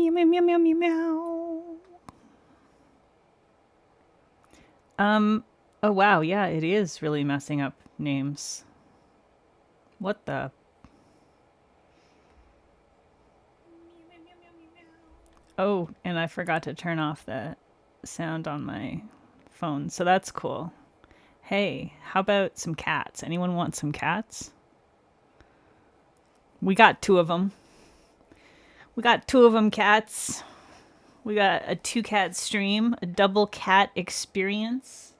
Meow, meow, meow, meow, meow, meow. Oh wow, yeah, it is really messing up names. What the? Oh, and I forgot to turn off the sound on my phone, so that's cool. Hey, how about some cats? Anyone want some cats? We got two of them. We got two of them cats. We got a two cat stream, a double cat experience.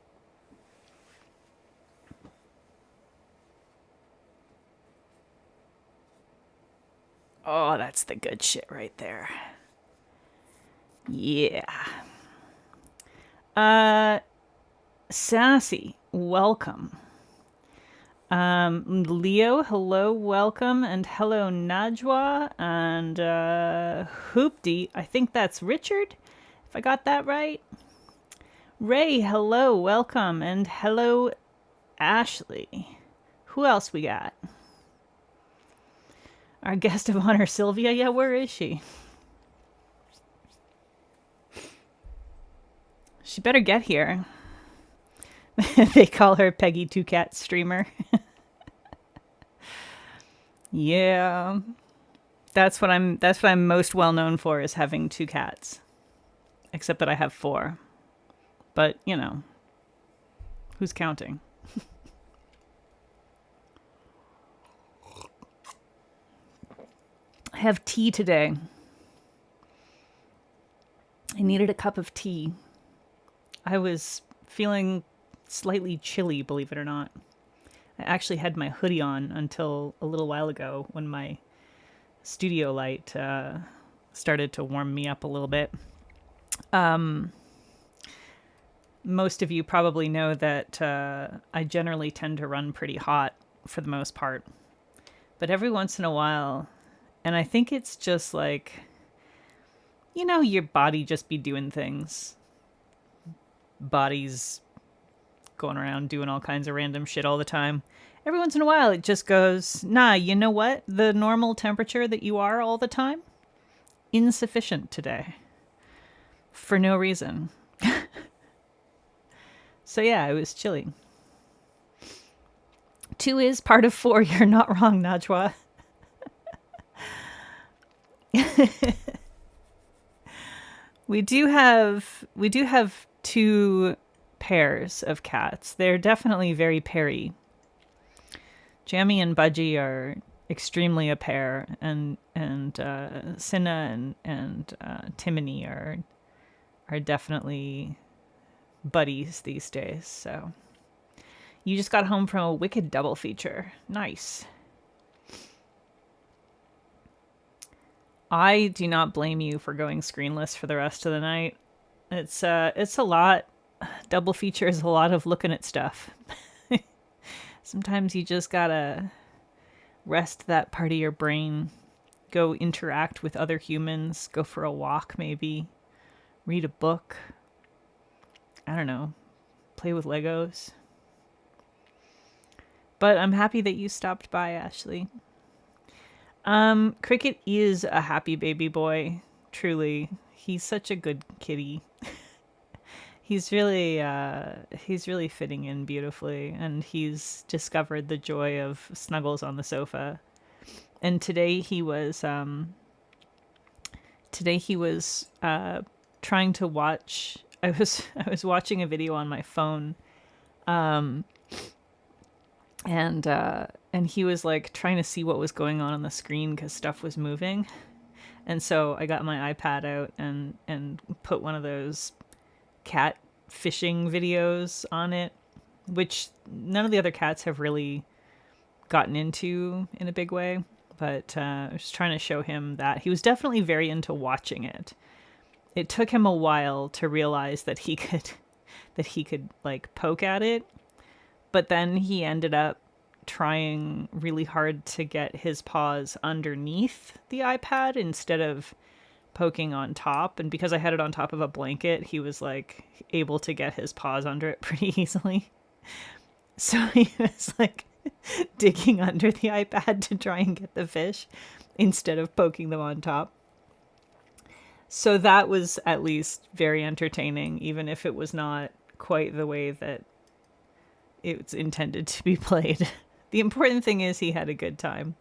Oh, that's the good shit right there. Yeah. Sassy, welcome. Leo, hello, welcome, and hello, Najwa, and Hoopty. I think that's Richard, if I got that right. Ray, hello, welcome, and hello, Ashley. Who else we got? Our guest of honor, Sylvia. Yeah, where is she? She better get here. They call her Peggy Two Cat Streamer. Yeah. That's what I'm most well known for, is having two cats. Except that I have four. But, you know, who's counting? I have tea today. I needed a cup of tea. I was feeling slightly chilly, believe it or not. I actually had my hoodie on until a little while ago when my studio light started to warm me up a little bit. Most of you probably know that I generally tend to run pretty hot for the most part. But every once in a while, and I think it's just like, you know, your body just be doing things. Body's going around doing all kinds of random shit all the time. Every once in a while, it just goes, nah, you know what? The normal temperature that you are all the time, insufficient today. For no reason. So yeah, it was chilly. 2 is part of 4. You're not wrong, Najwa. We do have 2 pairs of cats. They're definitely very pairy. Jammy and Budgie are extremely a pair, and Cinna and Timony are definitely buddies these days. So you just got home from a wicked double feature. Nice. I do not blame you for going screenless for the rest of the night. It's a lot. Double feature is a lot of looking at stuff. Sometimes you just gotta rest that part of your brain, go interact with other humans, go for a walk maybe, read a book. I don't know, play with Legos. But I'm happy that you stopped by, Ashley. Cricket is a happy baby boy, truly. He's such a good kitty. He's really fitting in beautifully, and he's discovered the joy of snuggles on the sofa. And today he was trying to watch. I was watching a video on my phone, and he was like trying to see what was going on the screen because stuff was moving. And so I got my iPad out and put one of those cat fishing videos on it, which none of the other cats have really gotten into in a big way. But I was trying to show him that he was definitely very into watching it. It took him a while to realize that he could like poke at it, but then he ended up trying really hard to get his paws underneath the iPad instead of poking on top. And because I had it on top of a blanket, he was like able to get his paws under it pretty easily. So he was like digging under the iPad to try and get the fish instead of poking them on top. So that was at least very entertaining, even if it was not quite the way that it's intended to be played. The important thing is he had a good time.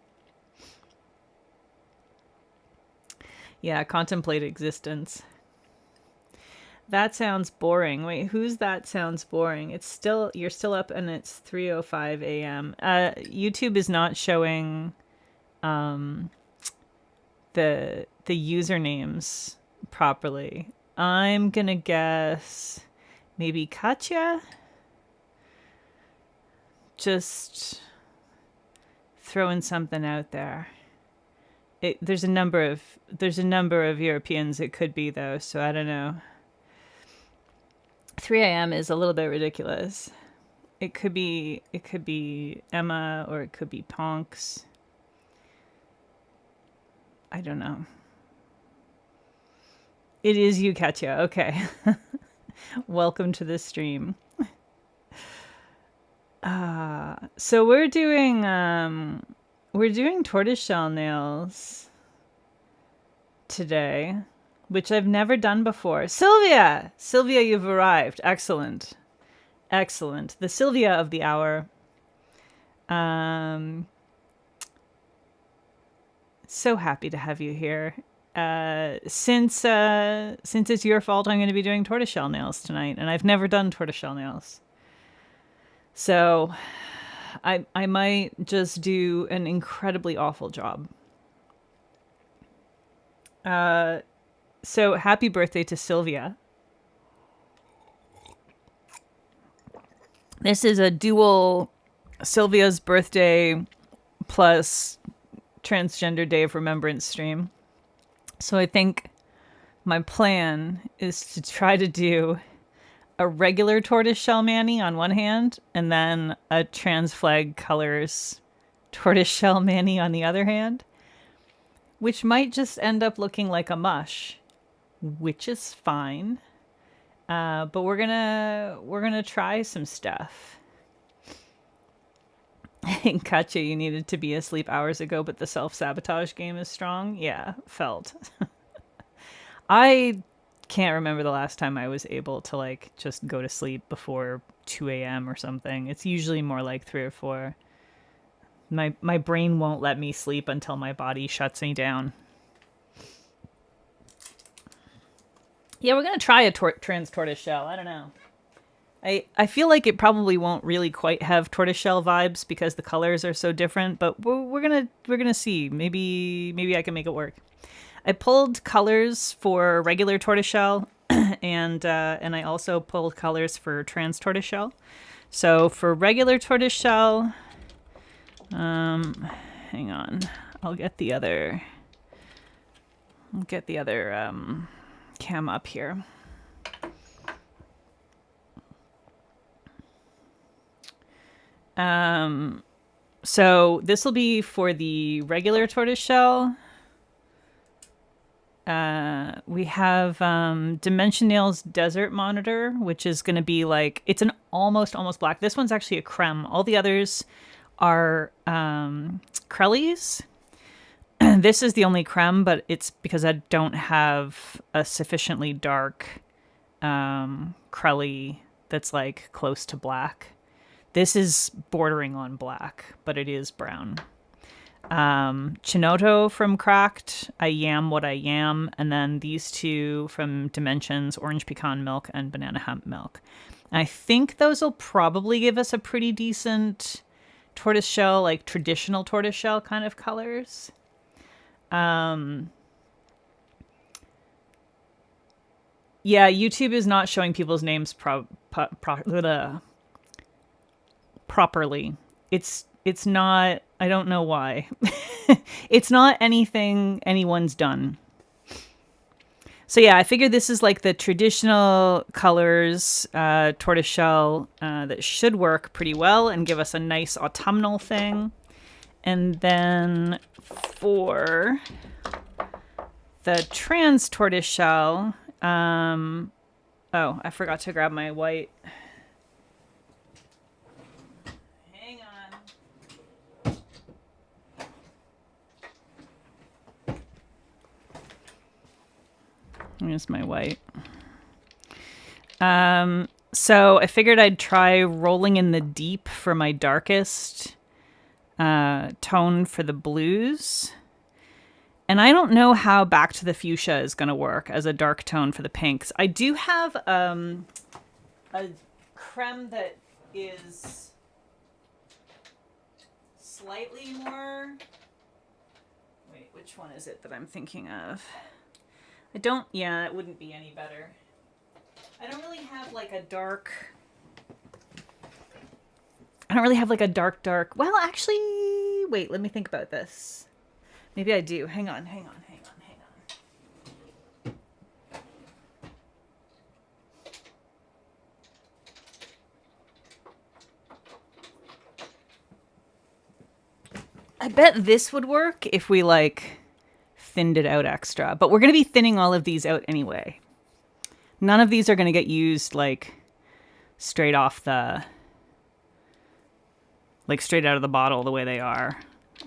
Yeah, contemplate existence. That sounds boring. Wait, who's that sounds boring? It's still, you're still up and it's 3:05 a.m. YouTube is not showing the usernames properly. I'm gonna guess maybe Katya. Just throwing something out there. There's a number of Europeans it could be though, so I don't know. 3 a.m. is a little bit ridiculous. It could be Emma or it could be Ponks. I don't know. It is you, Katya. Okay. Welcome to the stream. So we're doing tortoiseshell nails today, which I've never done before. Sylvia, you've arrived. Excellent. The Sylvia of the hour. So happy to have you here. Since it's your fault, I'm going to be doing tortoiseshell nails tonight, and I've never done tortoiseshell nails. So I might just do an incredibly awful job. So happy birthday to Sylvia. This is a dual Sylvia's birthday plus Transgender Day of Remembrance stream. So I think my plan is to try to do a regular tortoiseshell mani on one hand and then a Trans Flag Colors tortoiseshell mani on the other hand, which might just end up looking like a mush, which is fine. But we're gonna try some stuff. Katya, you needed to be asleep hours ago, but the self-sabotage game is strong. Yeah, felt. I can't remember the last time I was able to like just go to sleep before 2 a.m. or something. It's usually more like 3 or 4. My brain won't let me sleep until my body shuts me down. Yeah, we're gonna try a trans tortoiseshell. I don't know. I feel like it probably won't really quite have tortoiseshell vibes because the colors are so different, but we're gonna see. Maybe I can make it work. I pulled colors for regular tortoiseshell, and I also pulled colors for trans tortoiseshell. So for regular tortoiseshell, hang on, I'll get the other cam up here. So this will be for the regular tortoiseshell. We have Dimension Nails Desert Monitor, which is going to be like, it's an almost black. This one's actually a creme. All the others are Crellies. This is the only creme, but it's because I don't have a sufficiently dark Crelly that's like close to black. This is bordering on black, but it is brown. Chinoto from Cracked, I Yam What I Yam, and then these two from Dimensions, Orange Pecan Milk and Banana Hemp Milk. I think those will probably give us a pretty decent tortoiseshell, like traditional tortoiseshell kind of colors. Yeah, YouTube is not showing people's names properly. It's not, I don't know why. It's not anything anyone's done. So yeah, I figured this is like the traditional colors tortoiseshell that should work pretty well and give us a nice autumnal thing. And then for the trans tortoiseshell, oh, I forgot to grab my white. Hang on. Here's my white. So I figured I'd try rolling in the deep for my darkest tone for the blues. And I don't know how Back to the Fuchsia is going to work as a dark tone for the pinks. I do have a creme that is slightly more... Wait, which one is it that I'm thinking of? Yeah, it wouldn't be any better. I don't really have like a dark... Well, actually, wait, let me think about this. Maybe I do. Hang on. I bet this would work if we like thinned it out extra, but we're going to be thinning all of these out anyway. None of these are going to get used like straight out of the bottle the way they are.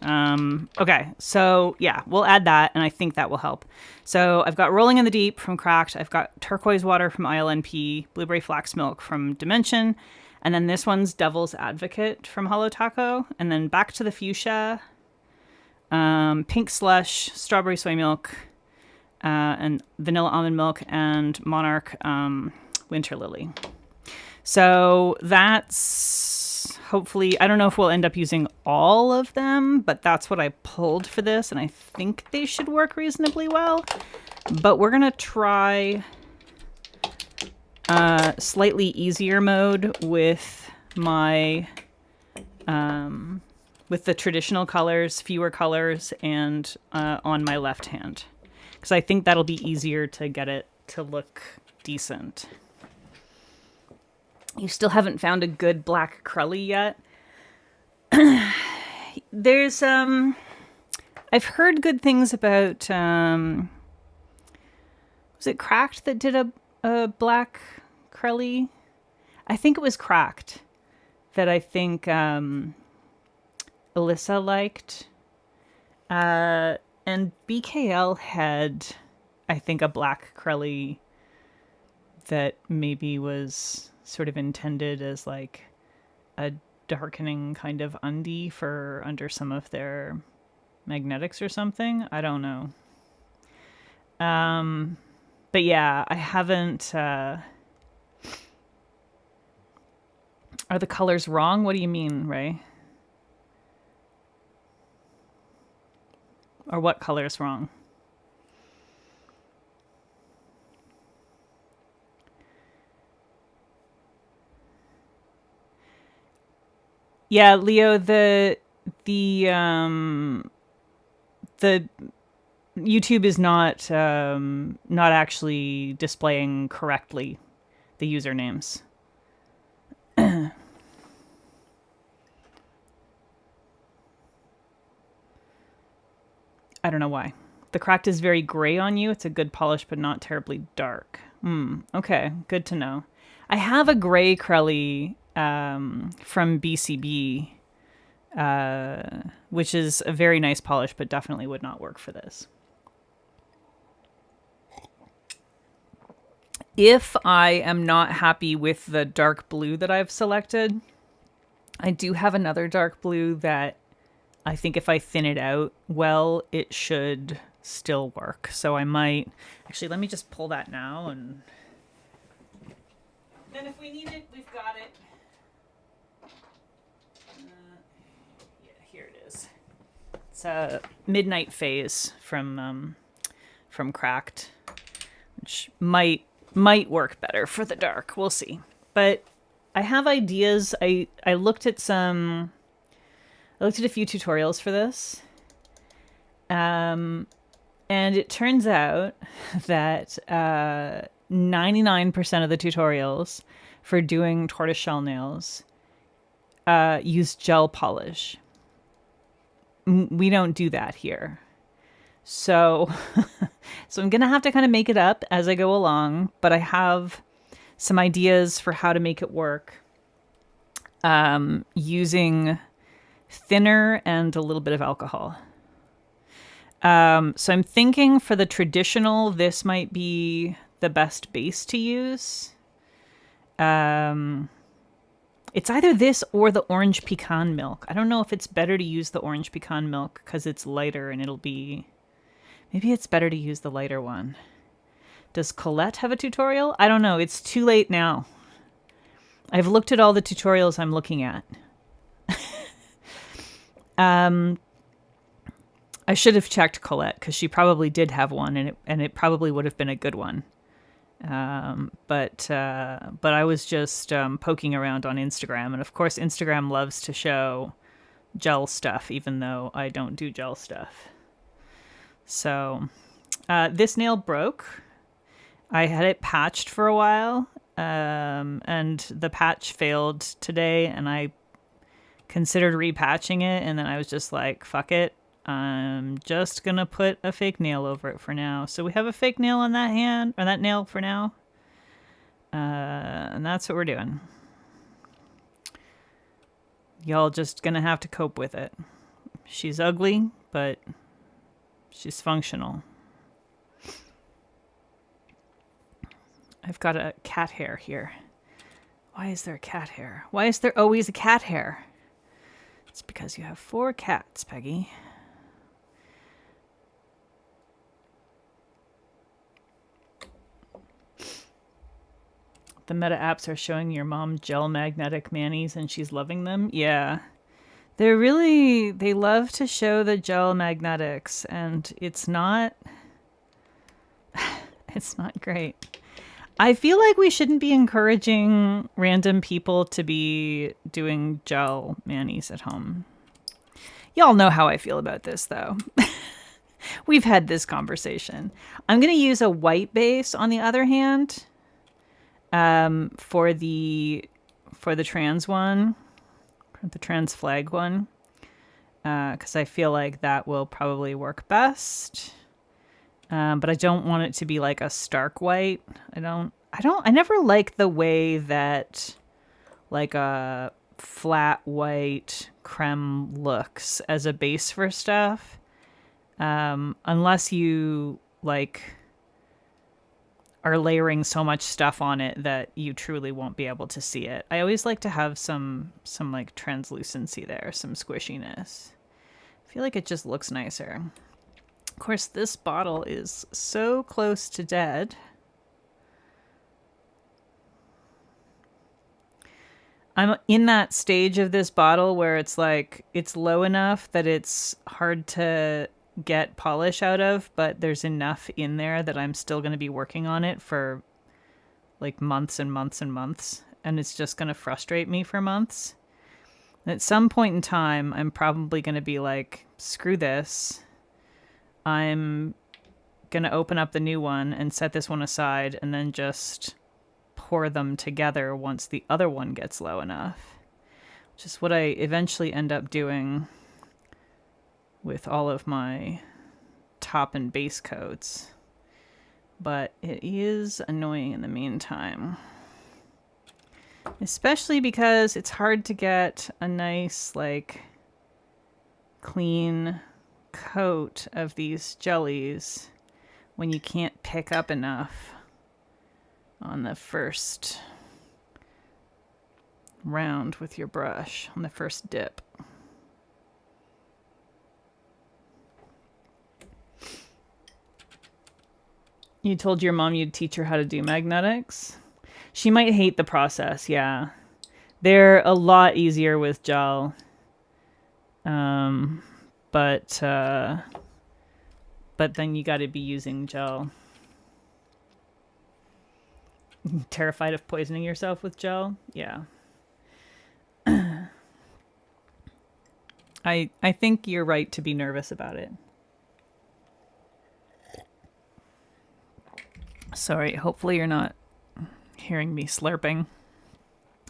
Okay, so yeah, we'll add that, and I think that will help. So I've got Rolling in the Deep from Cracked. I've got Turquoise Water from ILNP, Blueberry Flax Milk from Dimension, and then this one's Devil's Advocate from Hollow Taco, and then Back to the Fuchsia, Pink Slush, Strawberry Soy Milk, and Vanilla Almond Milk, and Monarch Winter Lily. So that's... Hopefully, I don't know if we'll end up using all of them, but that's what I pulled for this, and I think they should work reasonably well. But we're going to try slightly easier mode with my, with the traditional colors, fewer colors, and on my left hand. Because I think that'll be easier to get it to look decent. You still haven't found a good black Crully yet. There's, I've heard good things about, was it Cracked that did a black Crully? I think it was Cracked that I think, Alyssa liked. And BKL had, I think, a black Crully that maybe was sort of intended as like a darkening kind of undie for under some of their magnetics or something. I don't know. But yeah, I haven't... Are the colors wrong? What do you mean, Ray? Or what color's wrong? Yeah, Leo, the YouTube is not actually displaying correctly the usernames. I don't know why. The Cracked is very gray on you. It's a good polish, but not terribly dark. Okay, good to know. I have a gray Crully from BCB, which is a very nice polish, but definitely would not work for this. If I am not happy with the dark blue that I've selected, I do have another dark blue that I think if I thin it out well, it should still work. So I might... Actually, let me just pull that now, and then if we need it, we've got it. Yeah, here it is. It's a Midnight Phase from Cracked, which might work better for the dark. We'll see. But I have ideas. I looked at a few tutorials for this. And it turns out that 99% of the tutorials for doing tortoiseshell nails use gel polish. We don't do that here. So I'm going to have to kind of make it up as I go along, but I have some ideas for how to make it work using thinner and a little bit of alcohol. So I'm thinking for the traditional, this might be the best base to use. It's either this or the orange pecan milk. I don't know if it's better to use the orange pecan milk because it's lighter and it'll be... Maybe it's better to use the lighter one. Does Colette have a tutorial? I don't know. It's too late now. I've looked at all the tutorials I'm looking at. I should have checked Colette because she probably did have one, and it probably would have been a good one. But I was just poking around on Instagram, and of course Instagram loves to show gel stuff, even though I don't do gel stuff. So this nail broke. I had it patched for a while, and the patch failed today, and I considered repatching it, and then I was just like, fuck it. I'm just gonna put a fake nail over it for now. So we have a fake nail on that hand, or that nail for now. And that's what we're doing. Y'all just gonna have to cope with it. She's ugly, but she's functional. I've got a cat hair here. Why is there a cat hair? Why is there always a cat hair? It's because you have 4 cats, Peggy. The meta apps are showing your mom gel magnetic manis and she's loving them. Yeah. They love to show the gel magnetics, and it's not great. I feel like we shouldn't be encouraging random people to be doing gel manis at home. Y'all know how I feel about this, though. We've had this conversation. I'm going to use a white base on the other hand. For the trans one, the trans flag one, because I feel like that will probably work best. But I don't want it to be like a stark white. I never like the way that like a flat white creme looks as a base for stuff. Unless you like are layering so much stuff on it that you truly won't be able to see it. I always like to have some like translucency there, some squishiness. I feel like it just looks nicer. Of course, this bottle is so close to dead. I'm in that stage of this bottle where it's like, it's low enough that it's hard to get polish out of, but there's enough in there that I'm still going to be working on it for like months and months and months, and it's just going to frustrate me for months. And at some point in time, I'm probably going to be like, screw this. I'm going to open up the new one and set this one aside and then just pour them together once the other one gets low enough, which is what I eventually end up doing with all of my top and base coats. But it is annoying in the meantime. Especially because it's hard to get a nice, like, clean coat of these jellies when you can't pick up enough on the first round with your brush, on the first dip. You told your mom you'd teach her how to do magnetics? She might hate the process, yeah. They're a lot easier with gel. But then you gotta be using gel. Terrified of poisoning yourself with gel? Yeah. I think you're right to be nervous about it. Sorry, hopefully you're not hearing me slurping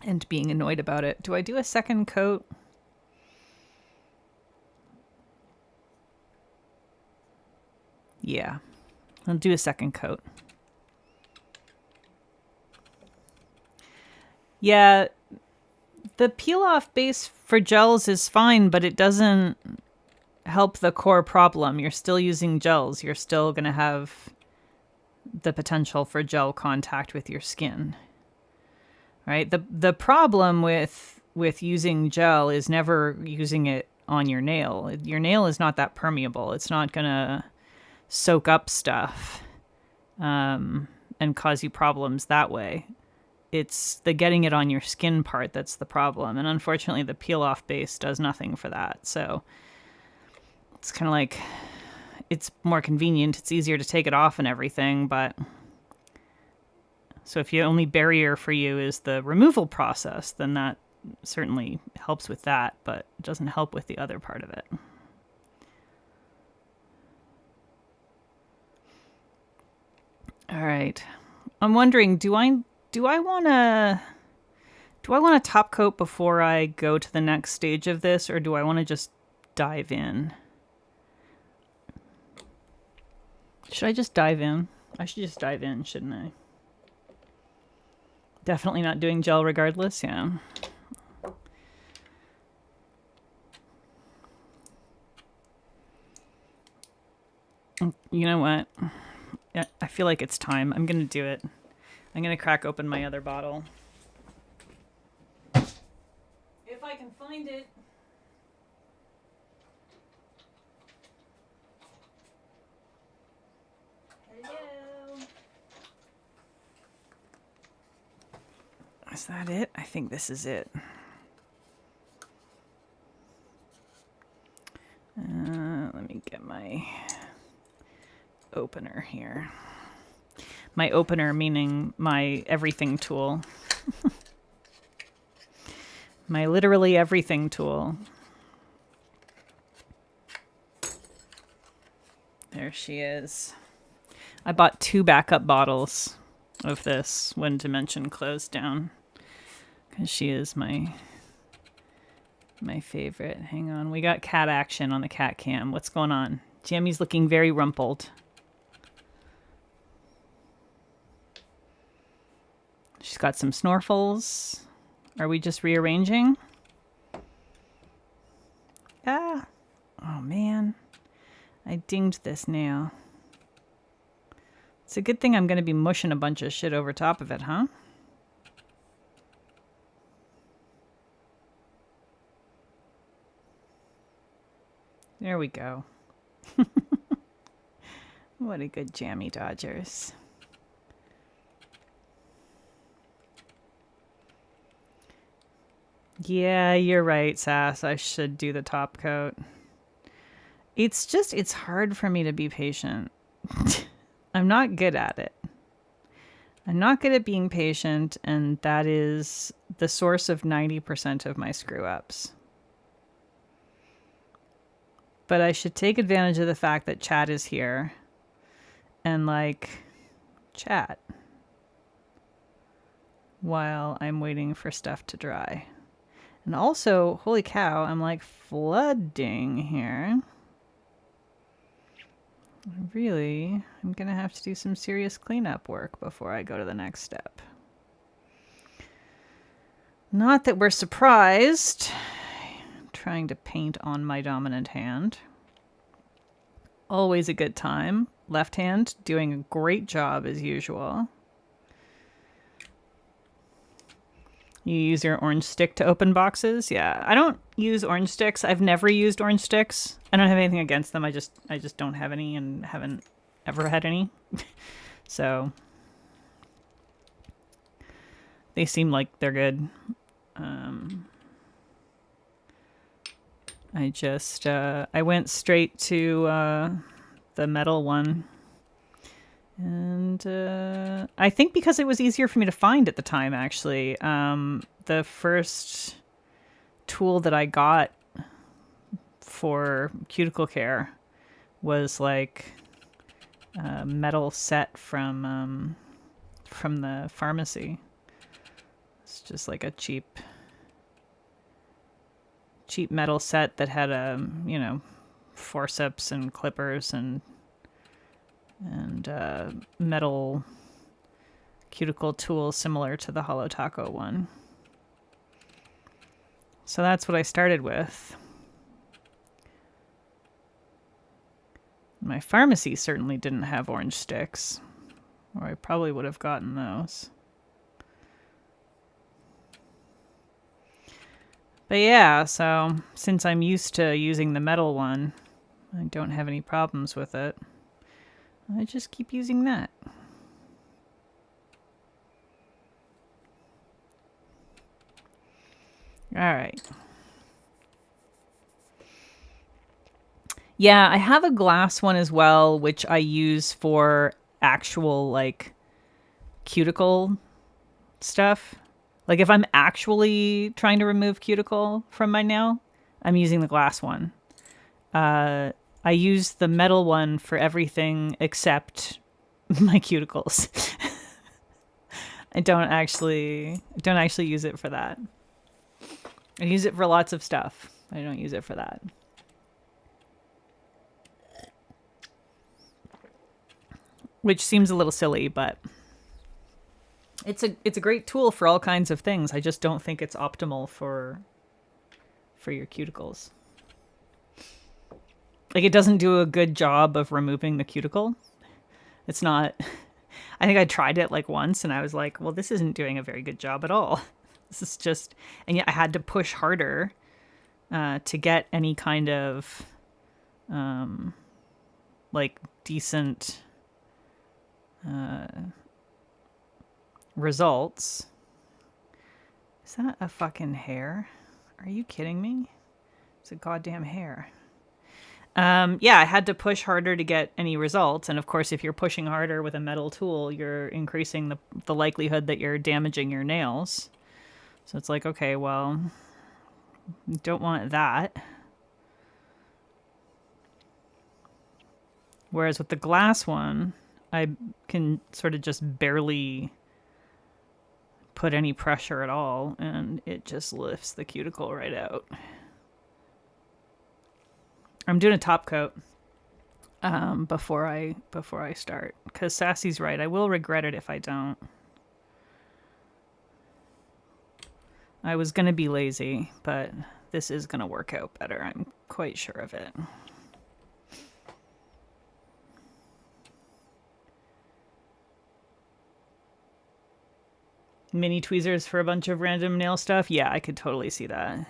and being annoyed about it. Do I do a second coat? Yeah, I'll do a second coat. Yeah, the peel-off base for gels is fine, but it doesn't help the core problem. You're still using gels. You're still going to have the potential for gel contact with your skin. Right? The problem with using gel is never using it on your nail. Your nail is not that permeable. It's not going to soak up stuff and cause you problems that way. It's the getting it on your skin part that's the problem. And unfortunately, the peel-off base does nothing for that. So it's kind of like, it's more convenient. It's easier to take it off and everything. But so if the only barrier for you is the removal process, then that certainly helps with that, but it doesn't help with the other part of it. All right. I'm wondering, do I want to top coat before I go to the next stage of this, or do I want to just dive in? Should I just dive in? I should just dive in, shouldn't I? Definitely not doing gel regardless, yeah. You know what? Yeah, I feel like it's time. I'm going to do it. I'm going to crack open my other bottle. If I can find it. Hello. Is that it? I think this is it. Let me get my opener here. My opener meaning my everything tool. My literally everything tool. There she is. I bought 2 backup bottles of this when Dimension closed down, because she is my favorite. Hang on, we got cat action on the cat cam. What's going on? Jammy's looking very rumpled. She's got some snorfles. Are we just rearranging? Ah. Oh, man. I dinged this nail. It's a good thing I'm going to be mushing a bunch of shit over top of it, huh? There we go. What a good jammy Dodgers. Yeah, you're right, Sass. I should do the top coat. It's hard for me to be patient. I'm not good at it. I'm not good at being patient, and that is the source of 90% of my screw-ups. But I should take advantage of the fact that chat is here and, like, chat while I'm waiting for stuff to dry. And also, holy cow, I'm like flooding here. Really, I'm going to have to do some serious cleanup work before I go to the next step. Not that we're surprised. I'm trying to paint on my dominant hand. Always a good time. Left hand doing a great job as usual. You use your orange stick to open boxes? Yeah, I don't use orange sticks. I've never used orange sticks. I don't have anything against them. I just don't have any and haven't ever had any. So they seem like they're good. I went straight to the metal one. And I think because it was easier for me to find at the time, actually. The first tool that I got for cuticle care was like a metal set from the pharmacy. It's just like a cheap metal set that had forceps and clippers and metal cuticle tool similar to the Holo Taco one. So that's what I started with. My pharmacy certainly didn't have orange sticks, or I probably would have gotten those. But yeah, so since I'm used to using the metal one, I don't have any problems with it. I just keep using that. All right. Yeah, I have a glass one as well, which I use for actual, like, cuticle stuff. Like, if I'm actually trying to remove cuticle from my nail, I'm using the glass one. I use the metal one for everything except my cuticles. I don't actually use it for that. I use it for lots of stuff. I don't use it for that. Which seems a little silly, but it's a great tool for all kinds of things. I just don't think it's optimal for your cuticles. Like, it doesn't do a good job of removing the cuticle. It's not. I think I tried it like once and I was like, well, this isn't doing a very good job at all. This is just, and yet I had to push harder to get any kind of like decent results. Is that a fucking hair? Are you kidding me? It's a goddamn hair. Yeah, I had to push harder to get any results. And of course, if you're pushing harder with a metal tool, you're increasing the likelihood that you're damaging your nails. So it's like, okay, well, don't want that. Whereas with the glass one, I can sort of just barely put any pressure at all, and it just lifts the cuticle right out. I'm doing a top coat before I start, because Sassy's right. I will regret it if I don't. I was going to be lazy, but this is going to work out better. I'm quite sure of it. Mini tweezers for a bunch of random nail stuff? Yeah, I could totally see that.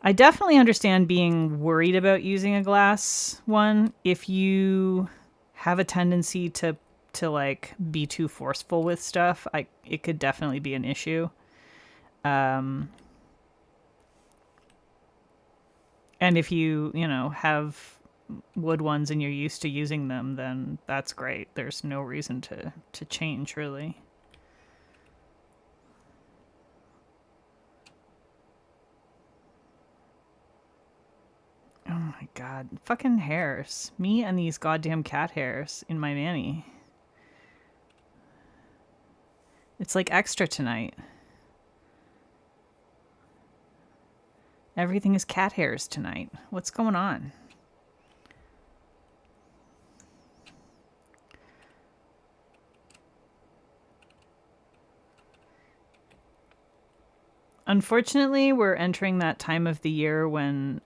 I definitely understand being worried about using a glass one if you have a tendency to like be too forceful with stuff. It could definitely be an issue. And if you have wood ones and you're used to using them, then that's great. There's no reason to change, really. Oh my god. Fucking hairs. Me and these goddamn cat hairs in my mani. It's like extra tonight. Everything is cat hairs tonight. What's going on? Unfortunately, we're entering that time of the year when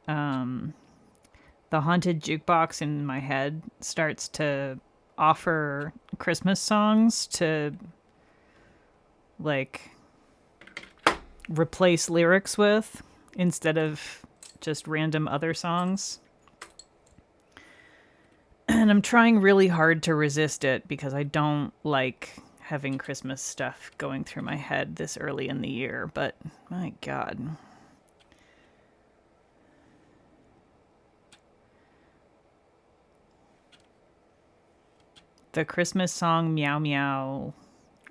the haunted jukebox in my head starts to offer Christmas songs to like replace lyrics with instead of just random other songs. And I'm trying really hard to resist it because I don't like having Christmas stuff going through my head this early in the year, but my god. The Christmas song Meow Meow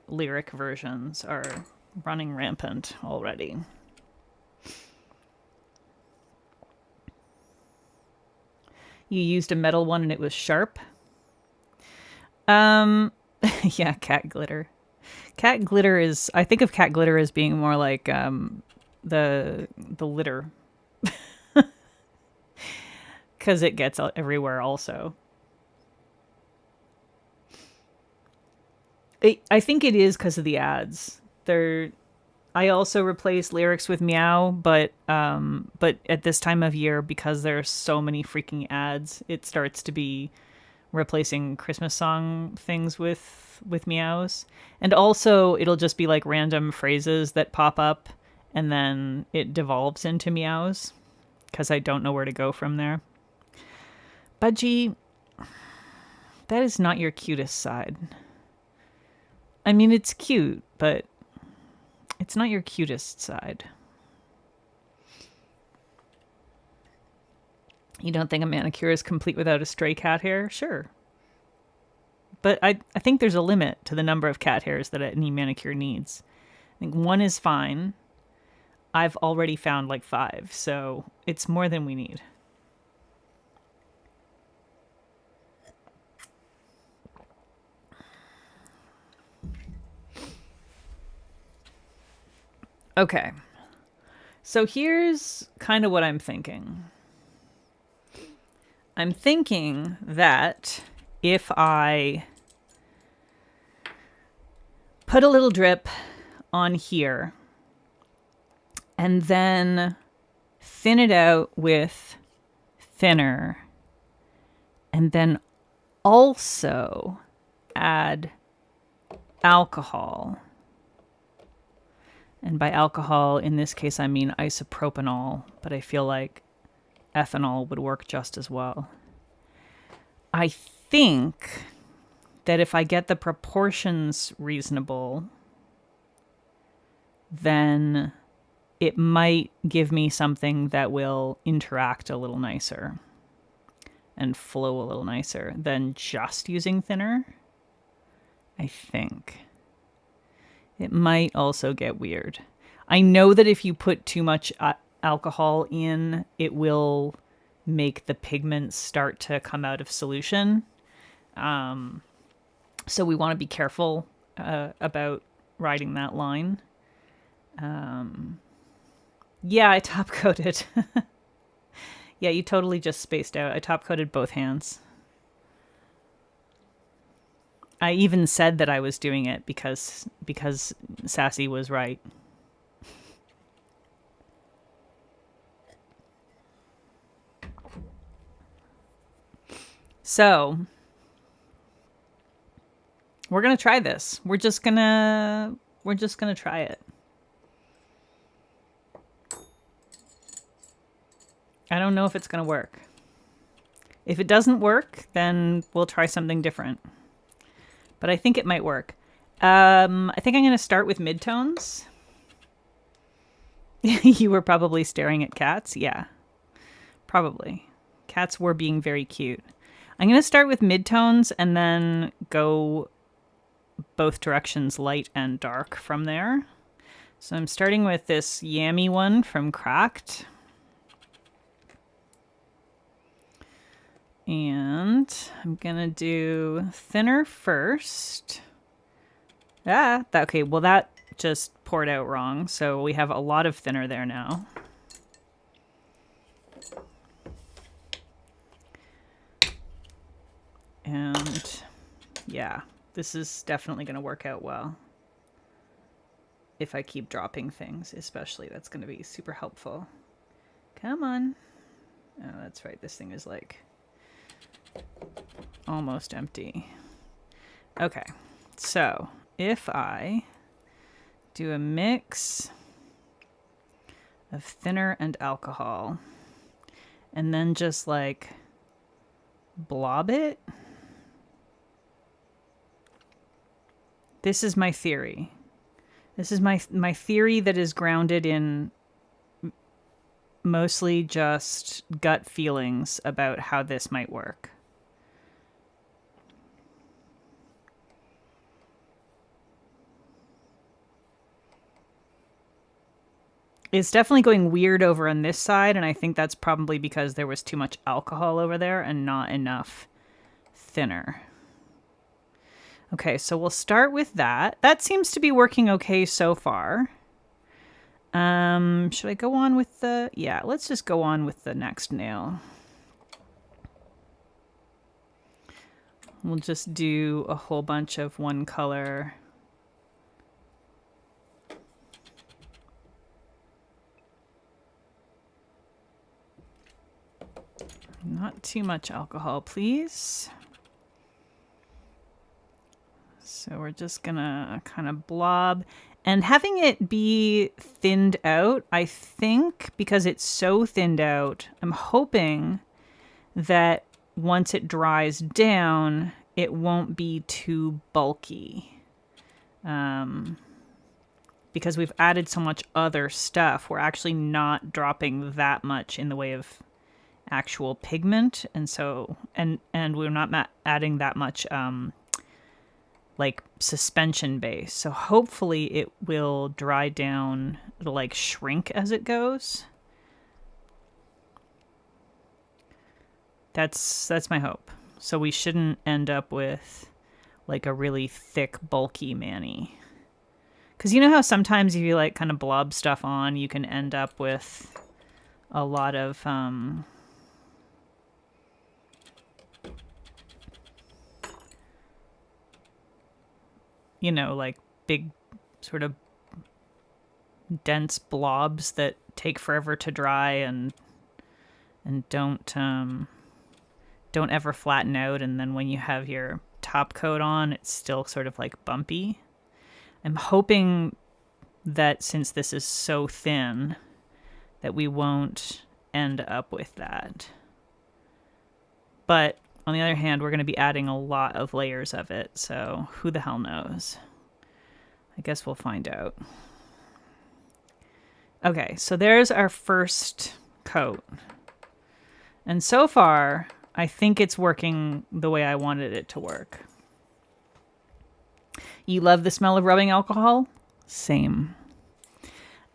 lyric versions are running rampant already. You used a metal one and it was sharp. Yeah, cat glitter. Cat glitter is, I think of cat glitter as being more like the litter. Because it gets everywhere also. I think it is because of the ads. I also replace lyrics with meow, but at this time of year, because there's so many freaking ads, it starts to be replacing Christmas song things with meows. And also it'll just be like random phrases that pop up and then it devolves into meows because I don't know where to go from there. Budgie, that is not your cutest side. I mean, it's cute, but it's not your cutest side. You don't think a manicure is complete without a stray cat hair? Sure. But I think there's a limit to the number of cat hairs that any manicure needs. I think one is fine. I've already found like 5, so it's more than we need. Okay. So here's kind of what I'm thinking. I'm thinking that if I put a little drip on here and then thin it out with thinner and then also add alcohol. And by alcohol, in this case, I mean isopropanol, but I feel like ethanol would work just as well. I think that if I get the proportions reasonable, then it might give me something that will interact a little nicer and flow a little nicer than just using thinner. I think. It might also get weird. I know that if you put too much alcohol in, it will make the pigments start to come out of solution. So we want to be careful about riding that line. Yeah, I top coated. Yeah, you totally just spaced out. I top coated both hands. I even said that I was doing it because Sassy was right. So we're gonna try this. We're just gonna try it. I don't know if it's gonna work. If it doesn't work, then we'll try something different. But I think it might work. I think I'm going to start with midtones. You were probably staring at cats. Yeah, probably. Cats were being very cute. I'm going to start with midtones and then go both directions, light and dark from there. So I'm starting with this Yammy one from Cracked. And I'm gonna do thinner first. Okay, well that just poured out wrong, so we have a lot of thinner there now. And yeah, this is definitely gonna work out well. If I keep dropping things, especially, that's gonna be super helpful. Come on. Oh, that's right, this thing is like almost empty. Okay, so if I do a mix of thinner and alcohol and then just like blob it, this is my theory. This is my theory that is grounded in mostly just gut feelings about how this might work. It's definitely going weird over on this side, and I think that's probably because there was too much alcohol over there and not enough thinner. Okay, so we'll start with that. That seems to be working okay so far. Should I go on with the... Yeah, let's just go on with the next nail. We'll just do a whole bunch of one color. Not too much alcohol, please. So we're just gonna kind of blob. And having it be thinned out, I think, because it's so thinned out, I'm hoping that once it dries down, it won't be too bulky. Because we've added so much other stuff, we're actually not dropping that much in the way of actual pigment. And so, and we're not adding that much like suspension base. So hopefully it will dry down, it'll like shrink as it goes. That's my hope. So we shouldn't end up with like a really thick, bulky mani. Because you know how sometimes if you like kind of blob stuff on, you can end up with a lot of you know, like big sort of dense blobs that take forever to dry and don't ever flatten out, and then when you have your top coat on, it's still sort of like bumpy. I'm hoping that since this is so thin that we won't end up with that. But on the other hand, we're going to be adding a lot of layers of it, so who the hell knows? I guess we'll find out. Okay, so there's our first coat. And so far, I think it's working the way I wanted it to work. You love the smell of rubbing alcohol? Same.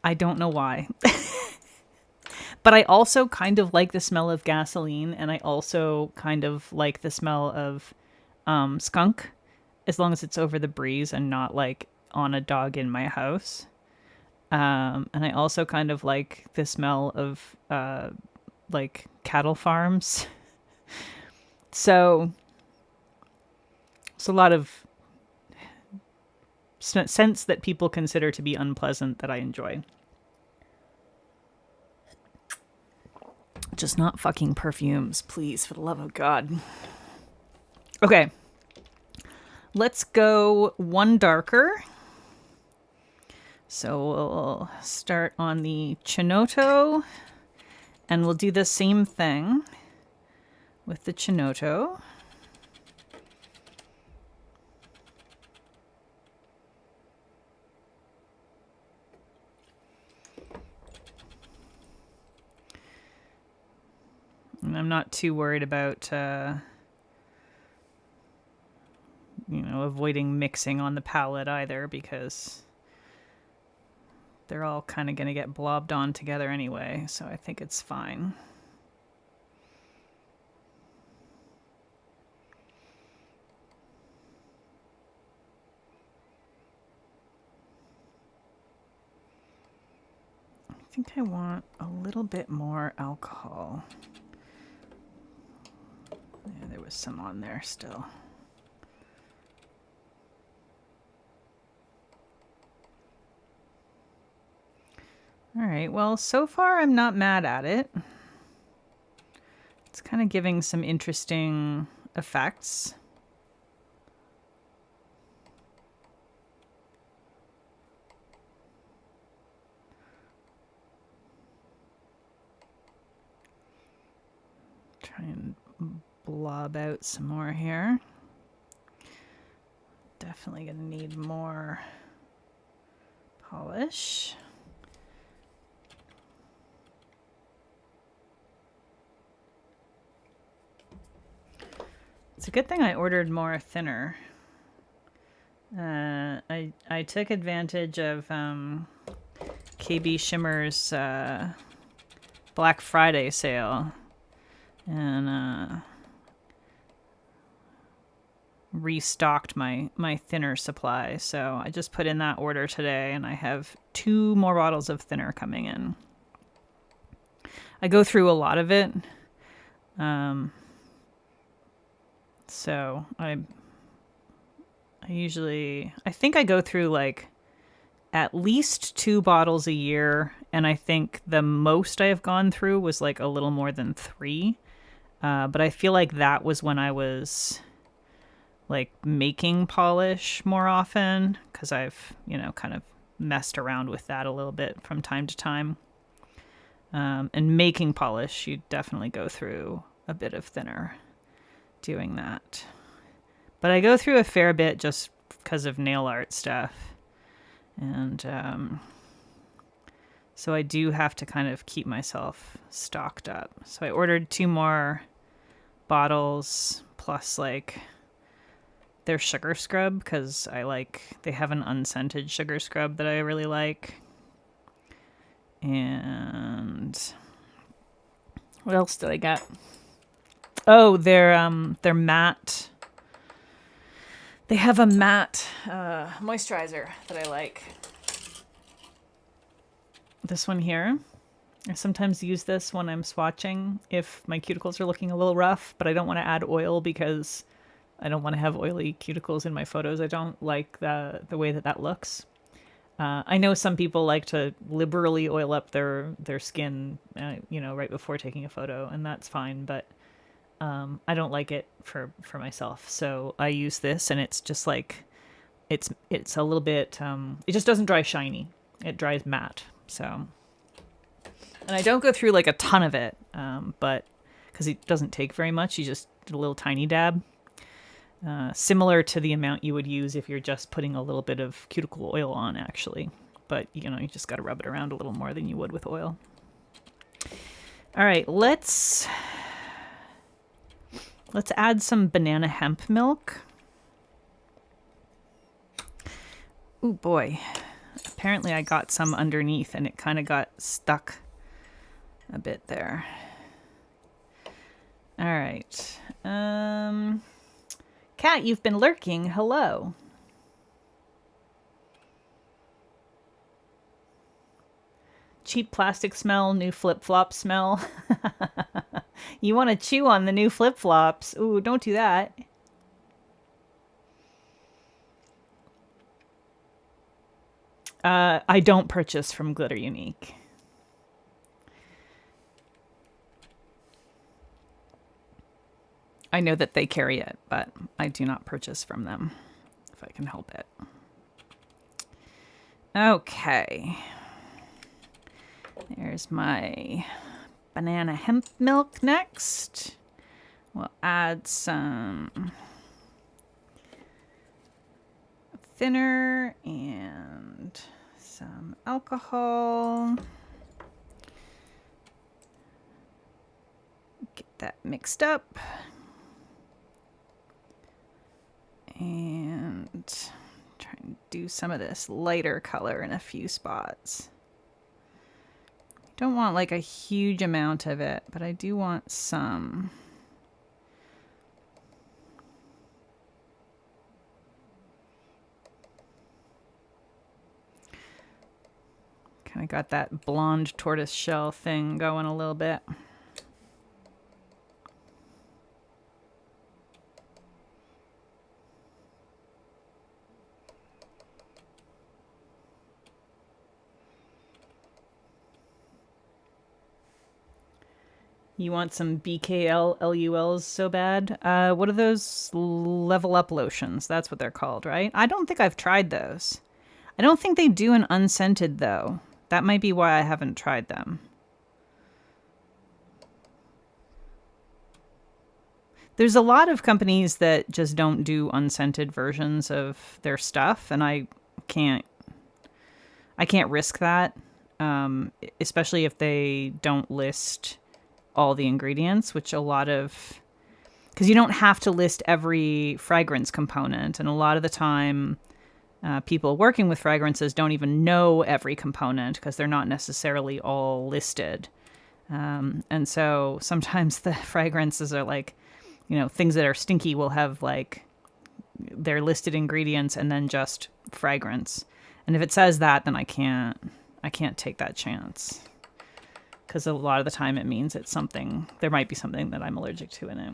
I don't know why. But I also kind of like the smell of gasoline, and I also kind of like the smell of skunk, as long as it's over the breeze and not like on a dog in my house. And I also kind of like the smell of like cattle farms. So it's a lot of scents that people consider to be unpleasant that I enjoy. Just not fucking perfumes, please, for the love of God. Okay. Let's go one darker. So we'll start on the Chinotto, and we'll do the same thing with the Chinotto. And I'm not too worried about, avoiding mixing on the palette either, because they're all kind of going to get blobbed on together anyway, so I think it's fine. I think I want a little bit more alcohol. Yeah, there was some on there still. All right, well, so far I'm not mad at it. It's kind of giving some interesting effects. Try and blob out some more here. Definitely gonna need more polish. It's a good thing I ordered more thinner. I took advantage of KB Shimmer's Black Friday sale and restocked my thinner supply. So I just put in that order today, and I have 2 more bottles of thinner coming in. I go through a lot of it. So I think I go through like at least 2 bottles a year, and I think the most I have gone through was like a little more than 3. But I feel like that was when I was like making polish more often, because I've, kind of messed around with that a little bit from time to time. And making polish, you definitely go through a bit of thinner doing that. But I go through a fair bit just because of nail art stuff. And so I do have to kind of keep myself stocked up. So I ordered 2 more bottles plus like their sugar scrub, because they have an unscented sugar scrub that I really like. And what else did I get? Oh, they're matte. They have a matte moisturizer that I like. This one here. I sometimes use this when I'm swatching if my cuticles are looking a little rough, but I don't want to add oil because I don't want to have oily cuticles in my photos. I don't like the way that looks. I know some people like to liberally oil up their skin, right before taking a photo, and that's fine, but I don't like it for myself. So I use this, and it's just like, it's a little bit, it just doesn't dry shiny. It dries matte. So, and I don't go through like a ton of it, but because it doesn't take very much, you just do a little tiny dab. Similar to the amount you would use if you're just putting a little bit of cuticle oil on, actually. But, you just got to rub it around a little more than you would with oil. All right, let's add some banana hemp milk. Ooh, boy. Apparently I got some underneath and it kind of got stuck a bit there. All right. Cat, you've been lurking. Hello. Cheap plastic smell, new flip-flop smell. You want to chew on the new flip-flops. Ooh, don't do that. I don't purchase from Glitter Unique. I know that they carry it, but I do not purchase from them if I can help it. Okay. There's my banana hemp milk next. We'll add some thinner and some alcohol. Get that mixed up. And try and do some of this lighter color in a few spots. Don't want like a huge amount of it, but I do want some. Kind of got that blonde tortoiseshell thing going a little bit. You want some BKL LULs so bad? What are those level up lotions? That's what they're called, right? I don't think I've tried those. I don't think they do an unscented, though. That might be why I haven't tried them. There's a lot of companies that just don't do unscented versions of their stuff, and I can't risk that, especially if they don't list all the ingredients, which a lot of, because you don't have to list every fragrance component, and a lot of the time people working with fragrances don't even know every component because they're not necessarily all listed, and so sometimes the fragrances are like, things that are stinky will have like their listed ingredients and then just fragrance, and if it says that, then I can't take that chance. Because a lot of the time it means it's something, there might be something that I'm allergic to in it.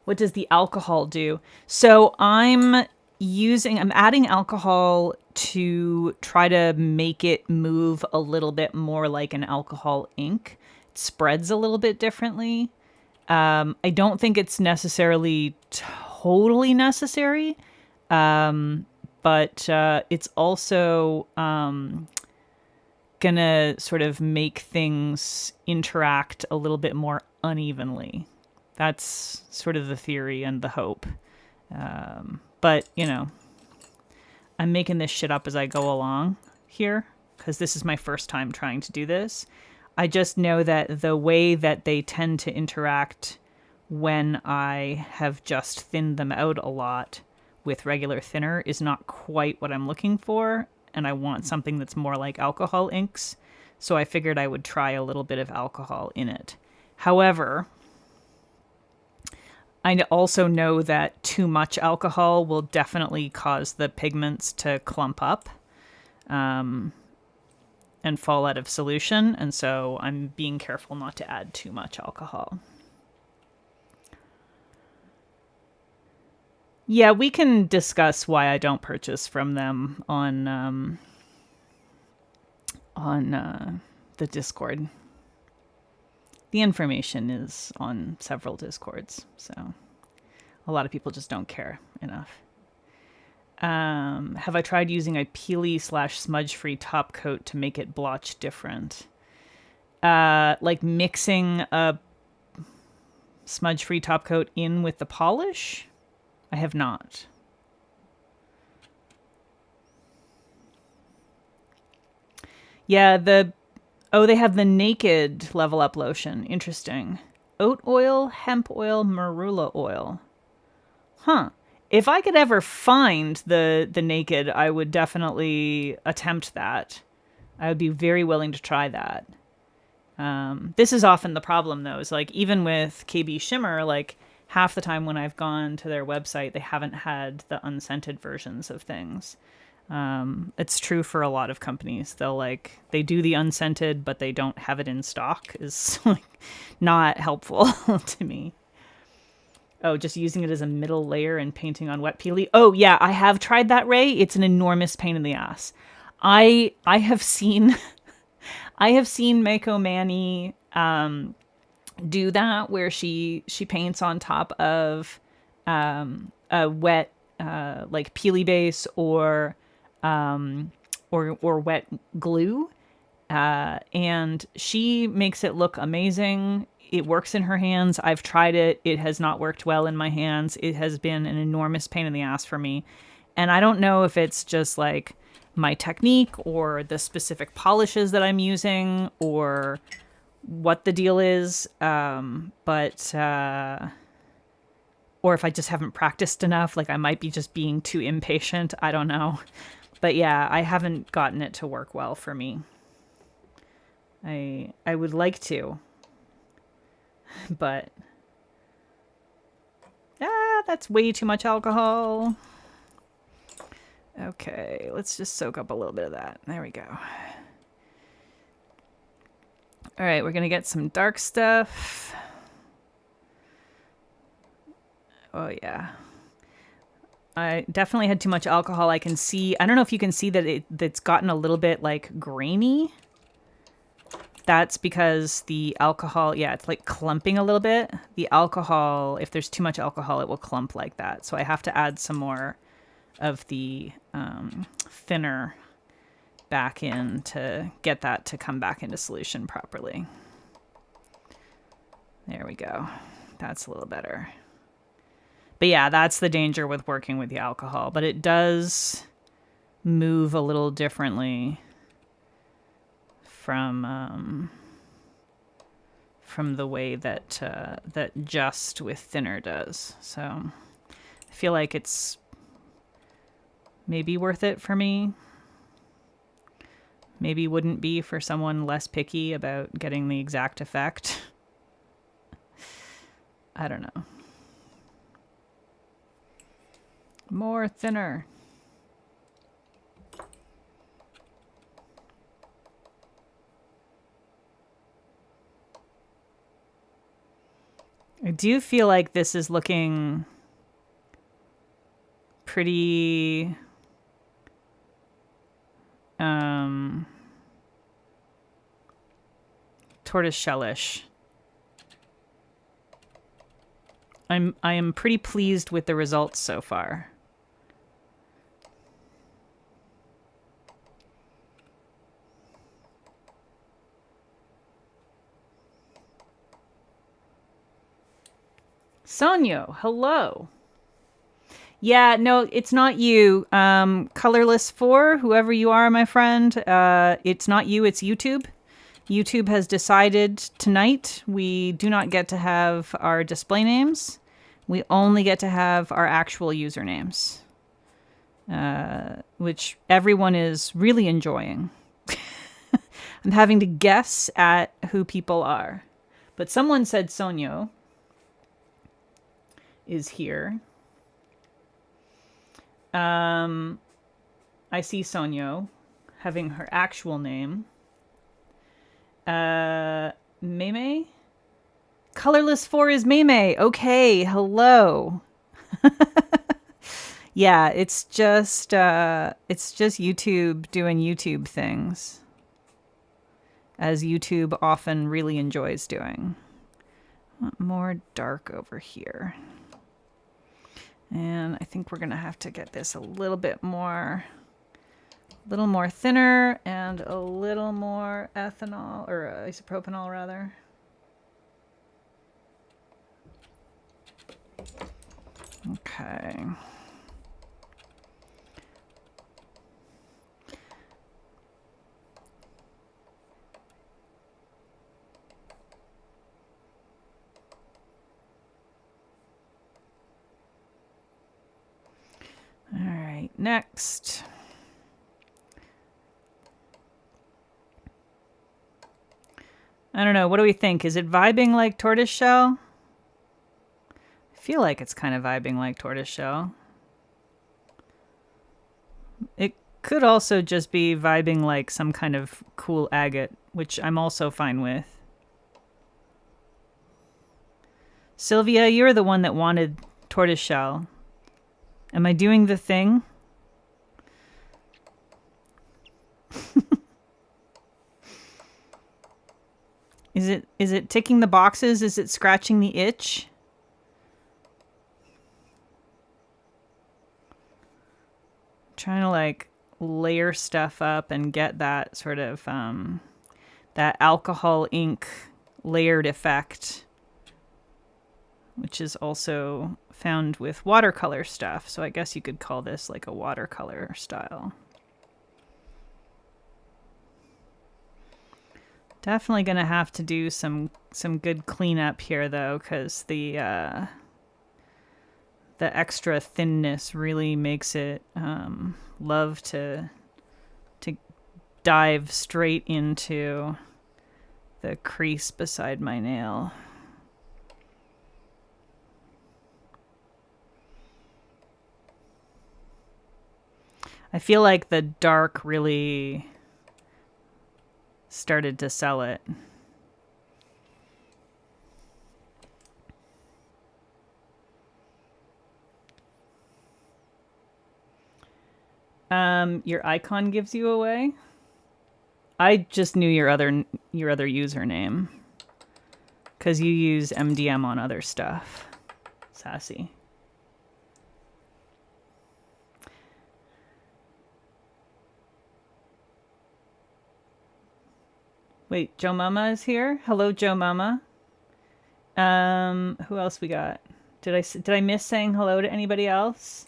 What does the alcohol do? So I'm I'm adding alcohol to try to make it move a little bit more like an alcohol ink. It spreads a little bit differently. I don't think it's necessarily totally necessary, but it's also gonna sort of make things interact a little bit more unevenly. That's sort of the theory and the hope. But, you know, I'm making this shit up as I go along here because this is my first time trying to do this. I just know that the way that they tend to interact when I have just thinned them out a lot with regular thinner is not quite what I'm looking for, and I want something that's more like alcohol inks, so I figured I would try a little bit of alcohol in it. However, I also know that too much alcohol will definitely cause the pigments to clump up and fall out of solution, and so I'm being careful not to add too much alcohol. Yeah, we can discuss why I don't purchase from them on the Discord. The information is on several Discords, so a lot of people just don't care enough. Have I tried using a peely/smudge-free top coat to make it blotch different? Like mixing a smudge-free top coat in with the polish? I have not. Yeah, they have the Naked Level Up lotion. Interesting. Oat oil, hemp oil, marula oil. Huh. If I could ever find the Naked, I would definitely attempt that. I would be very willing to try that. This is often the problem, though. Is like even with KB Shimmer, like half the time when I've gone to their website, they haven't had the unscented versions of things. It's true for a lot of companies. They do the unscented, but they don't have it in stock is like not helpful to me. Oh, just using it as a middle layer and painting on wet peely. Oh yeah, I have tried that, Ray. It's an enormous pain in the ass. I have seen Mako Manny do that where she paints on top of a wet like peely base or wet glue, and she makes it look amazing. It works in her hands. I've tried it. It has not worked well in my hands. It has been an enormous pain in the ass for me. And I don't know if it's just like my technique or the specific polishes that I'm using or what the deal is. But or if I just haven't practiced enough, like I might be just being too impatient. I don't know. But yeah, I haven't gotten it to work well for me. I would like to. But that's way too much alcohol. Okay, let's just soak up a little bit of that. There we go. All right, we're gonna get some dark stuff. Oh yeah. I definitely had too much alcohol. I can see, I don't know if you can see that it's gotten a little bit like grainy. That's because the alcohol, yeah, it's like clumping a little bit. The alcohol, if there's too much alcohol, it will clump like that. So I have to add some more of the thinner back in to get that to come back into solution properly. There we go. That's a little better. But yeah, that's the danger with working with the alcohol. But it does move a little differently from the way that that just with thinner does. So I feel like it's maybe worth it for me. Maybe wouldn't be for someone less picky about getting the exact effect. I don't know. More thinner. I do feel like this is looking pretty tortoiseshellish. I am pretty pleased with the results so far. Sonyo, hello. Yeah, no, it's not you. Colorless 4, whoever you are, my friend. It's not you, it's YouTube. YouTube has decided tonight we do not get to have our display names. We only get to have our actual usernames, which everyone is really enjoying. I'm having to guess at who people are. But someone said Sonyo is here. I see Sonyo having her actual name. Meme? Colorless 4 is Meme. Okay, hello. Yeah, it's just YouTube doing YouTube things, as YouTube often really enjoys doing. More dark over here. And I think we're going to have to get this a little bit more, thinner and a little more ethanol, or isopropanol rather. Okay. All right, next. I don't know, what do we think? Is it vibing like tortoiseshell? I feel like it's kind of vibing like tortoiseshell. It could also just be vibing like some kind of cool agate, which I'm also fine with. Sylvia, you're the one that wanted tortoiseshell. Am I doing the thing? Is it ticking the boxes? Is it scratching the itch? Trying to like layer stuff up and get that sort of that alcohol ink layered effect, which is also found with watercolor stuff. So I guess you could call this like a watercolor style. Definitely gonna have to do some good cleanup here though, because the extra thinness really makes it love to dive straight into the crease beside my nail. I feel like the dark really started to sell it. Your icon gives you away? I just knew your other username, because you use MDM on other stuff. Sassy. Wait, Joe Mama is here? Hello, Joe Mama. Who else we got? Did I miss saying hello to anybody else?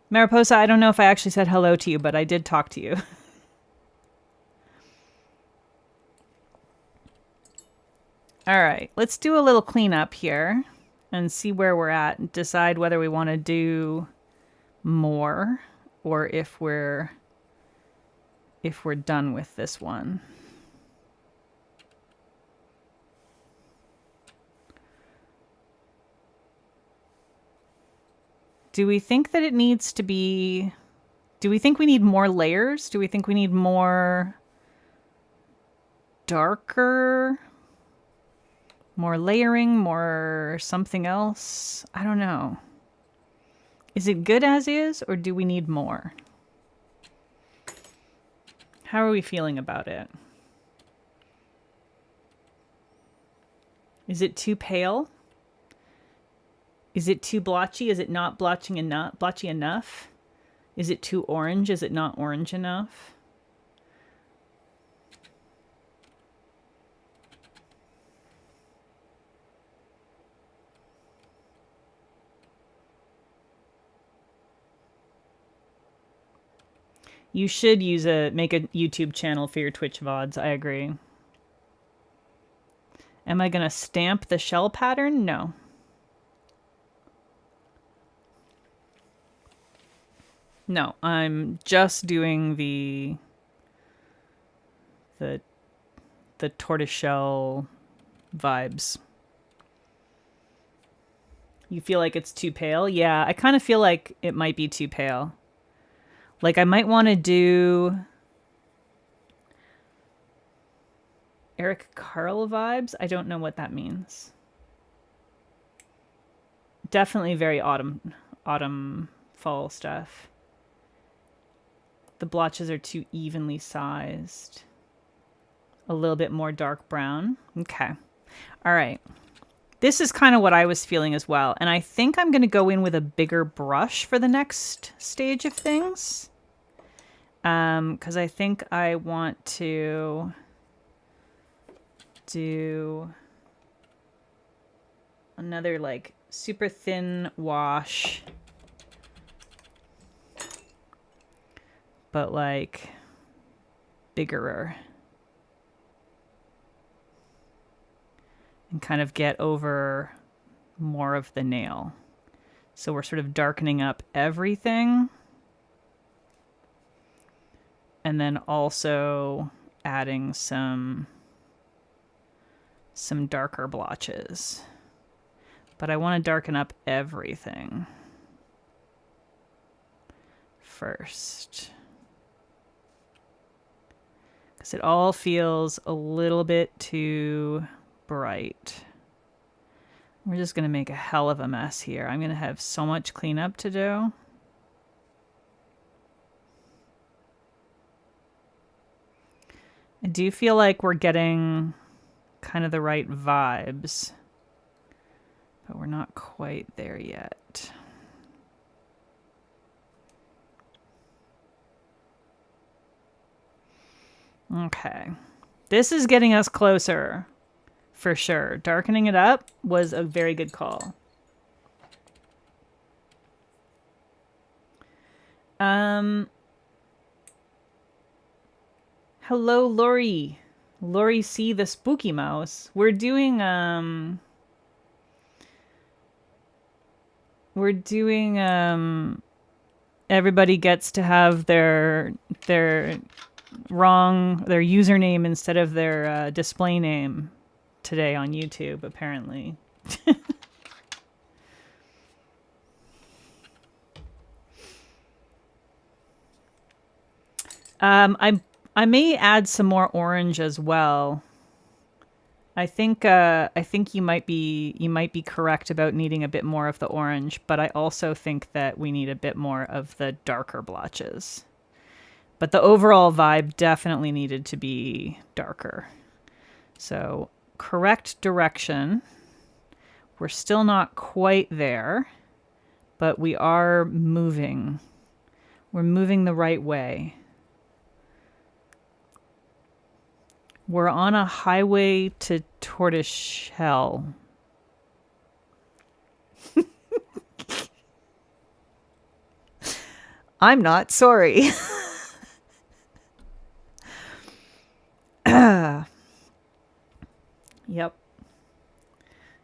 Mariposa, I don't know if I actually said hello to you, but I did talk to you. All right, let's do a little cleanup here and see where we're at and decide whether we want to do more or if we're done with this one. Do we think that it needs to be... Do we think we need more layers? Do we think we need more darker? More layering? More something else? I don't know. Is it good as is, or do we need more? How are we feeling about it? Is it too pale? Is it too blotchy? Is it not blotchy enough? Is it too orange? Is it not orange enough? You should make a YouTube channel for your Twitch VODs. I agree. Am I gonna stamp the shell pattern? No. No, I'm just doing the tortoiseshell vibes. You feel like it's too pale? Yeah, I kind of feel like it might be too pale. Like I might want to do Eric Carle vibes. I don't know what that means. Definitely very autumn fall stuff. The blotches are too evenly sized. A little bit more dark brown. Okay. All right. This is kind of what I was feeling as well. And I think I'm going to go in with a bigger brush for the next stage of things. Because I think I want to do another like super thin wash. But like bigger. And kind of get over more of the nail. So we're sort of darkening up everything. And then also adding some darker blotches. But I want to darken up everything first. Because it all feels a little bit too bright. We're just going to make a hell of a mess here. I'm going to have so much cleanup to do. I do feel like we're getting kind of the right vibes, but we're not quite there yet. Okay. This is getting us closer. For sure. Darkening it up was a very good call. Hello, Lori. Lori C, the spooky mouse. We're doing everybody gets to have their username instead of their display name today on YouTube, apparently. I may add some more orange as well. I think you might be correct about needing a bit more of the orange, but I also think that we need a bit more of the darker blotches. But the overall vibe definitely needed to be darker. So, correct direction. We're still not quite there, but we are moving. We're moving the right way. We're on a highway to Tortoiseshell. I'm not sorry. Yep.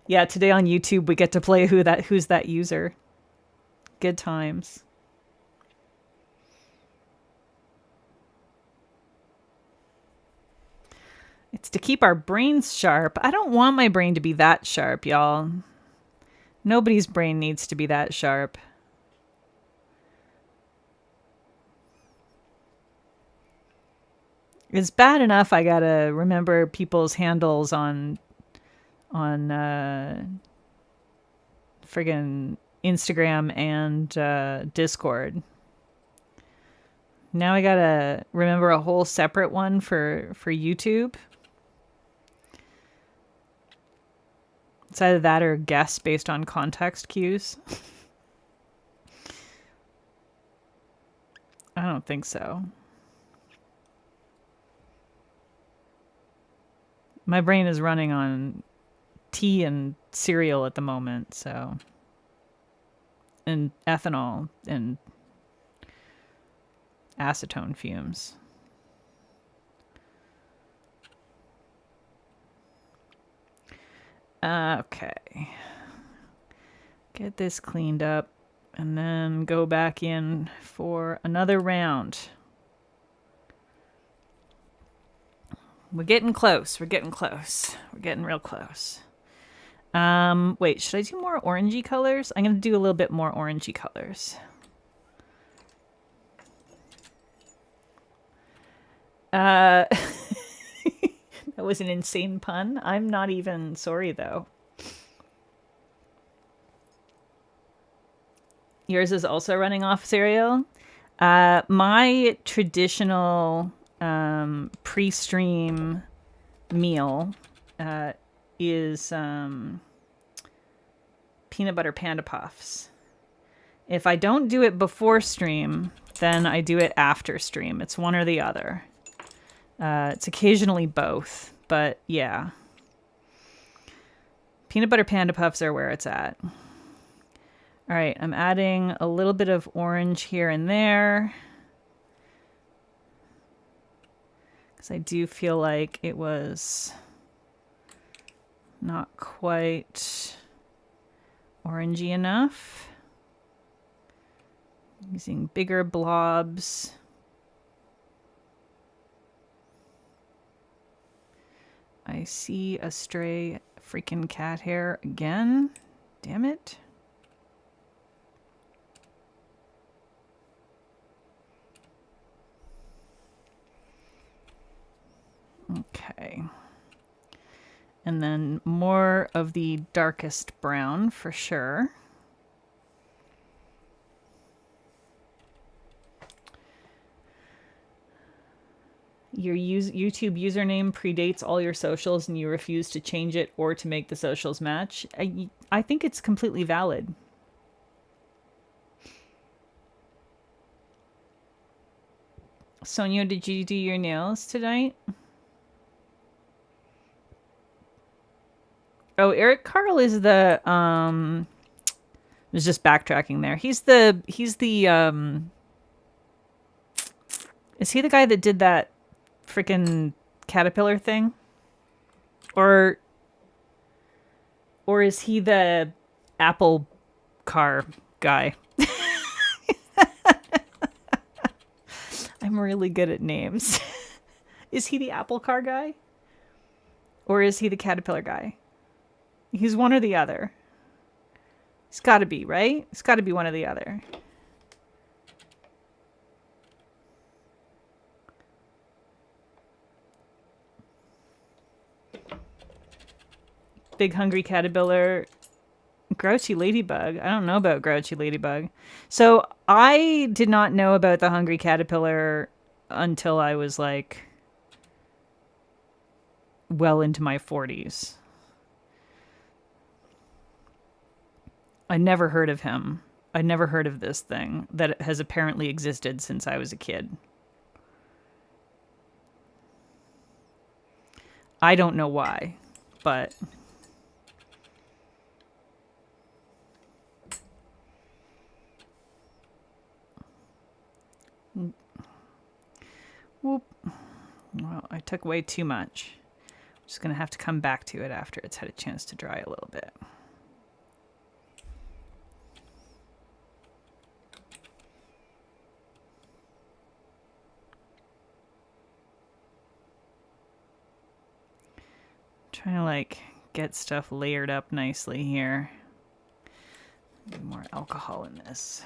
Yeah, today on YouTube we get to play who's that user. Good times. It's to keep our brains sharp. I don't want my brain to be that sharp, y'all. Nobody's brain needs to be that sharp. It's bad enough I gotta remember people's handles on friggin' Instagram and Discord. Now I gotta remember a whole separate one for YouTube. It's either that or guess based on context cues. I don't think so. My brain is running on tea and cereal at the moment, so. And ethanol and acetone fumes. Okay. Get this cleaned up and then go back in for another round. We're getting close. We're getting close. We're getting real close. Wait, should I do more orangey colors? I'm going to do a little bit more orangey colors. That was an insane pun. I'm not even sorry, though. Yours is also running off cereal. My traditional pre-stream meal is peanut butter panda puffs. If I don't do it before stream, then I do it after stream. It's one or the other. It's occasionally both, but yeah. Peanut butter panda puffs are where it's at. All right, I'm adding a little bit of orange here and there, because I do feel like it was not quite orangey enough. Using bigger blobs. I see a stray freaking cat hair again. Damn it. Okay. And then more of the darkest brown for sure. Your YouTube username predates all your socials and you refuse to change it or to make the socials match. I think it's completely valid. Sonia, did you do your nails tonight? Oh, Eric Carl is the I was just backtracking there. Is he the guy that did that freaking caterpillar thing? Or is he the Apple car guy? I'm really good at names. Is he the Apple car guy? Or is he the caterpillar guy? He's one or the other. It's got to be, right? It's got to be one or the other. Big hungry caterpillar. Grouchy ladybug. I don't know about grouchy ladybug. So I did not know about the hungry caterpillar until I was like well into my 40s. I never heard of him. I never heard of this thing that has apparently existed since I was a kid. I don't know why, but whoop. Well, I took way too much. I'm just going to have to come back to it after it's had a chance to dry a little bit. Trying to like get stuff layered up nicely here. Need more alcohol in this.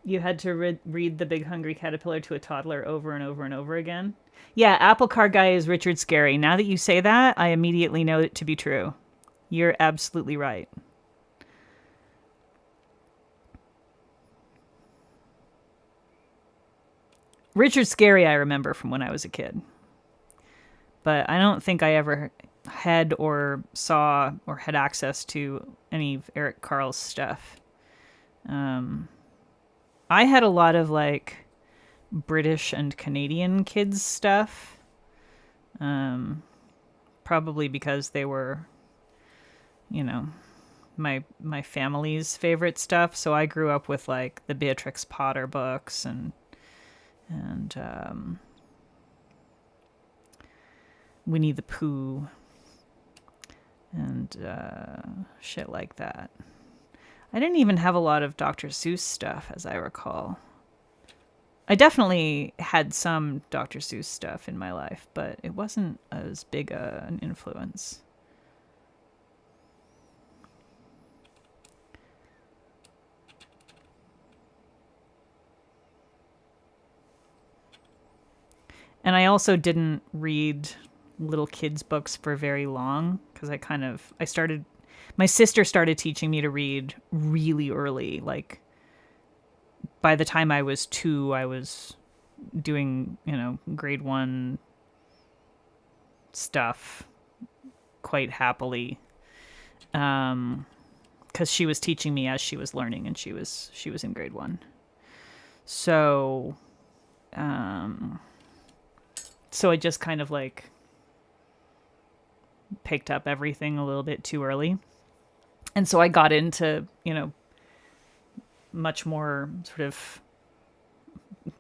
You had to read The Big Hungry Caterpillar to a toddler over and over and over again. Yeah, Apple Car Guy is Richard Scarry. Now that you say that, I immediately know it to be true. You're absolutely right. Richard Scarry I remember from when I was a kid. But I don't think I ever had or saw or had access to any of Eric Carle's stuff. I had a lot of like British and Canadian kids stuff. Probably because they were, you know, my family's favorite stuff. So I grew up with like the Beatrix Potter books and Winnie the Pooh and shit like that. I didn't even have a lot of Dr. Seuss stuff, as I recall. I definitely had some Dr. Seuss stuff in my life, but it wasn't as big an influence. And I also didn't read little kids' books for very long because my sister started teaching me to read really early. Like by the time I was 2, I was doing, grade 1 stuff quite happily. Because she was teaching me as she was learning, and she was in grade 1. So, so I just kind of like picked up everything a little bit too early. And so I got into, much more sort of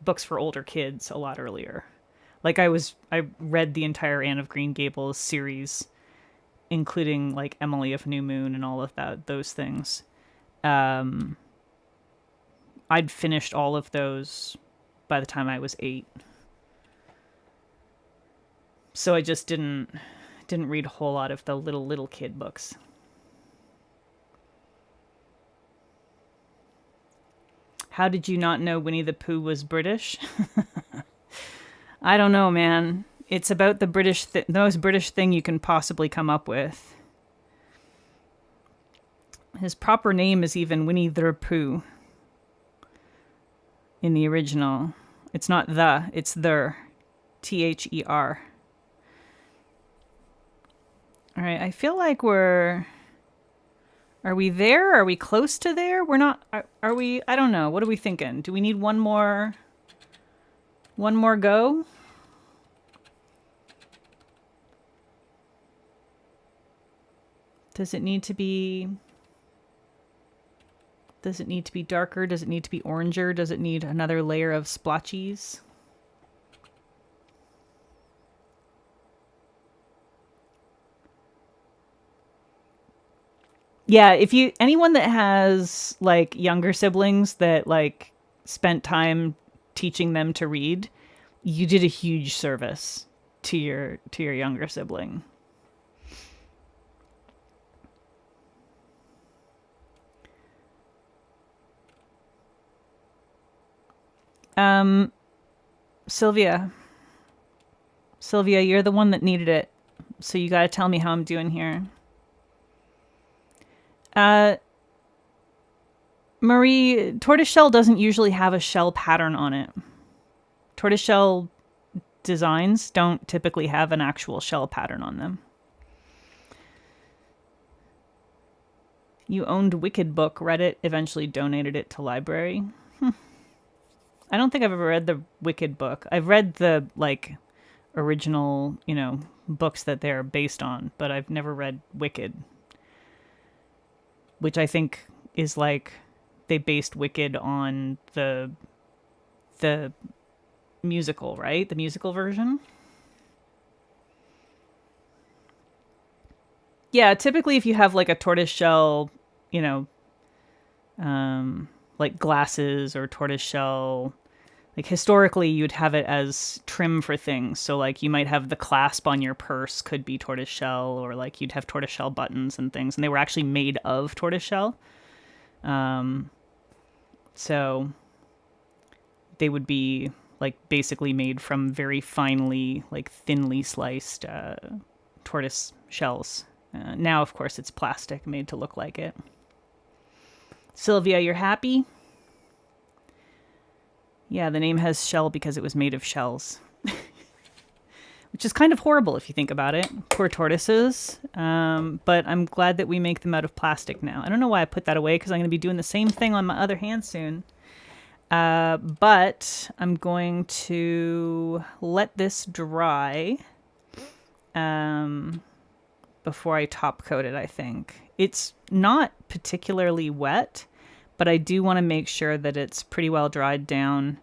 books for older kids a lot earlier. Like I read the entire Anne of Green Gables series, including like Emily of New Moon and all of those things. I'd finished all of those by the time I was 8. So I just didn't read a whole lot of the little kid books. How did you not know Winnie the Pooh was British? I don't know, man. It's about the most British thing you can possibly come up with. His proper name is even Winnie the Pooh in the original. It's not the, it's the. Ther. All right, I feel like are we there? Are we close to there? We're not, are we, I don't know. What are we thinking? Do we need one more go? Does it need to be darker? Does it need to be oranger? Does it need another layer of splotchies? Yeah, anyone that has like younger siblings that like spent time teaching them to read, you did a huge service to your younger sibling. Sylvia, you're the one that needed it, so you got to tell me how I'm doing here. Marie, tortoiseshell doesn't usually have a shell pattern on it. Tortoiseshell designs don't typically have an actual shell pattern on them. You owned Wicked Book, read it, eventually donated it to library. I don't think I've ever read the Wicked Book. I've read the like original, books that they're based on, but I've never read Wicked. Which I think is like they based Wicked on the musical, right? The musical version. Yeah, typically if you have like a tortoiseshell, like glasses or tortoiseshell, like historically you'd have it as trim for things. So like you might have the clasp on your purse could be tortoiseshell, or like you'd have tortoiseshell buttons and things, and they were actually made of tortoiseshell. So they would be like basically made from very finely, like thinly sliced tortoise shells. Now, of course, it's plastic made to look like it. Sylvia, you're happy? Yeah, the name has shell because it was made of shells. Which is kind of horrible if you think about it. Poor tortoises. But I'm glad that we make them out of plastic now. I don't know why I put that away because I'm going to be doing the same thing on my other hand soon. But I'm going to let this dry before I top coat it, I think. It's not particularly wet, but I do want to make sure that it's pretty well dried down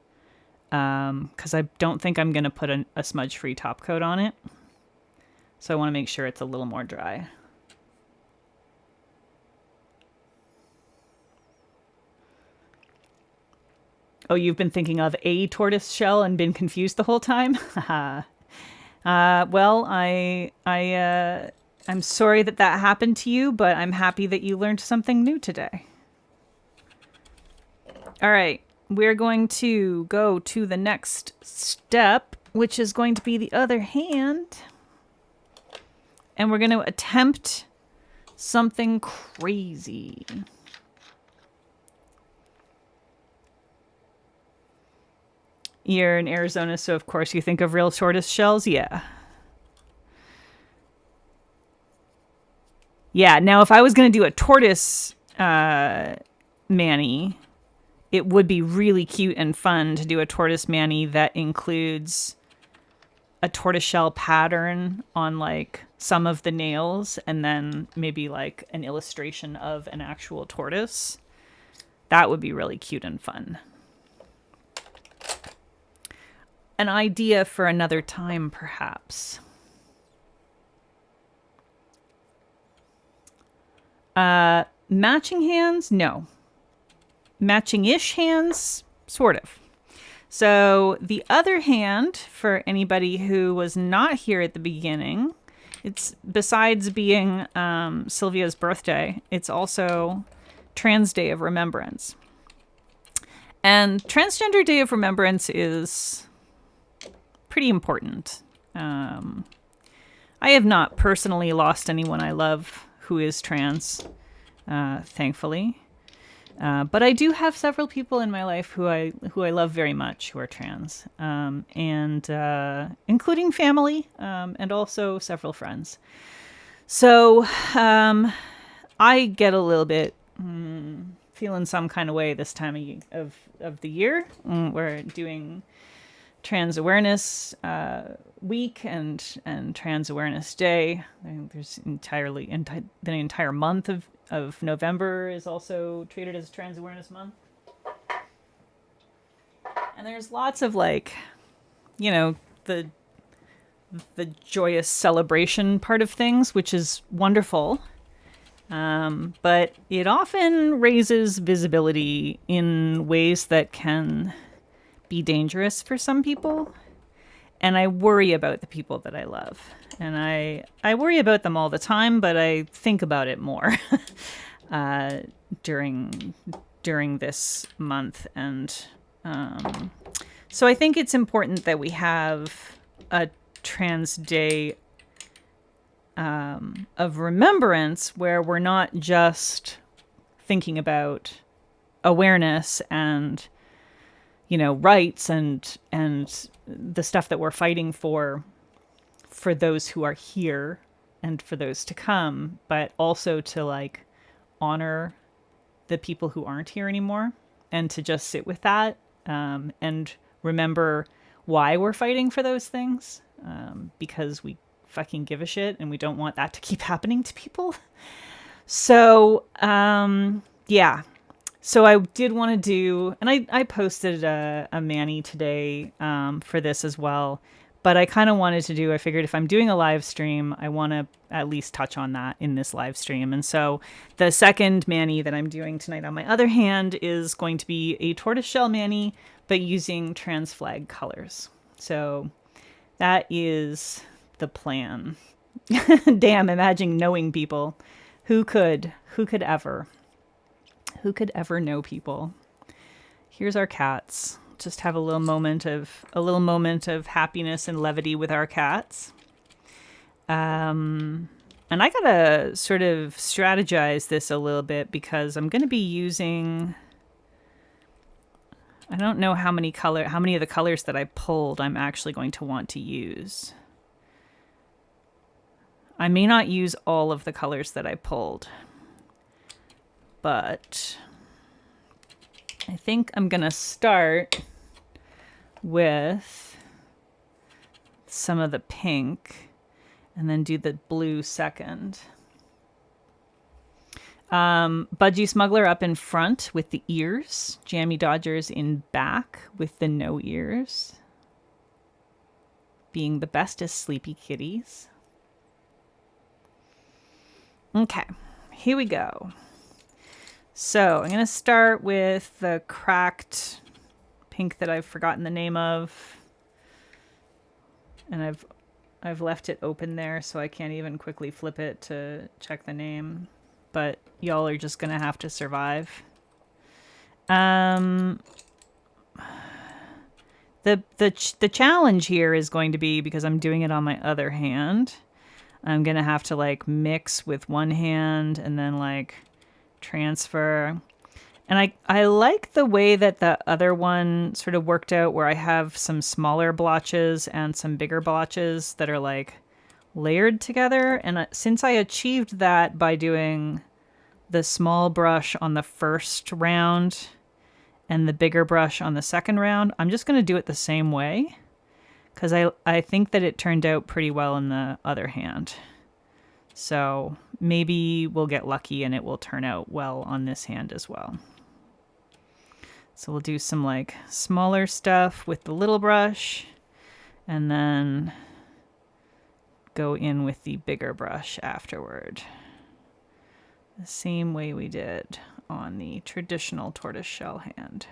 because I don't think I'm going to put a smudge-free top coat on it. So I want to make sure it's a little more dry. Oh, you've been thinking of a tortoise shell and been confused the whole time? Well, I'm sorry that happened to you, but I'm happy that you learned something new today. All right, we're going to go to the next step, which is going to be the other hand. And we're going to attempt something crazy. You're in Arizona, so of course you think of real tortoise shells? Yeah. Yeah, now if I was going to do a tortoise mani, it would be really cute and fun to do a tortoise mani that includes a tortoiseshell pattern on like some of the nails and then maybe like an illustration of an actual tortoise. That would be really cute and fun. An idea for another time, perhaps. Matching hands? No. Matching-ish hands? Sort of. So the other hand, for anybody who was not here at the beginning, it's besides being Sylvia's birthday, it's also Trans Day of Remembrance. And Transgender Day of Remembrance is pretty important. I have not personally lost anyone I love who is trans, thankfully. But I do have several people in my life who I love very much who are trans, and including family, and also several friends. So I get a little bit feeling some kind of way this time of the year. We're doing Trans Awareness Week and Trans Awareness Day. There's the entire month of November is also treated as Trans Awareness Month. And there's lots of like, you know, the joyous celebration part of things, which is wonderful. But it often raises visibility in ways that can be dangerous for some people. And I worry about the people that I love. And I worry about them all the time, but I think about it more during this month. And so I think it's important that we have a Trans Day of remembrance where we're not just thinking about awareness and, you know, rights and the stuff that we're fighting for those who are here and for those to come, but also to like honor the people who aren't here anymore and to just sit with that and remember why we're fighting for those things, because we fucking give a shit and we don't want that to keep happening to people. So yeah. So I did want to do, and I posted a mani today for this as well, but I kind of wanted to do, I figured if I'm doing a live stream, I want to at least touch on that in this live stream. And so the second mani that I'm doing tonight on my other hand is going to be a tortoiseshell mani, but using trans flag colors. So that is the plan. Damn, imagine knowing people. Who could ever? Who could ever know people? Here's our cats. just have a little moment of happiness and levity with our cats. And I gotta sort of strategize this a little bit because I'm gonna be using, I don't know how many of the colors that I pulled I'm actually going to want to use. I may not use all of the colors that I pulled, but I think I'm gonna start with some of the pink and then do the blue second. Budgie Smuggler up in front with the ears. Jammy Dodgers in back with the no ears. Being the bestest sleepy kitties. Okay, here we go. So I'm going to start with the cracked pink that I've forgotten the name of. And I've left it open there, so I can't even quickly flip it to check the name. But y'all are just gonna have to survive. The challenge here is going to be, because I'm doing it on my other hand, I'm gonna have to like mix with one hand and then like transfer. And I like the way that the other one sort of worked out, where I have some smaller blotches and some bigger blotches that are like layered together. And since I achieved that by doing the small brush on the first round and the bigger brush on the second round, I'm just going to do it the same way, because I think that it turned out pretty well in the other hand. So maybe we'll get lucky and it will turn out well on this hand as well. So we'll do some like smaller stuff with the little brush and then go in with the bigger brush afterward. The same way we did on the traditional tortoiseshell hand.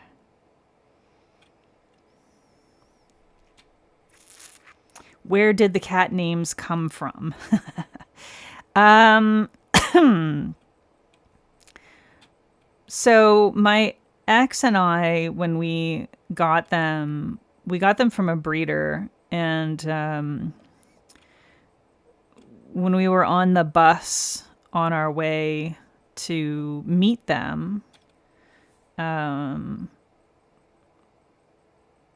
Where did the cat names come from? So my ex and I, when we got them from a breeder, and when we were on the bus on our way to meet them,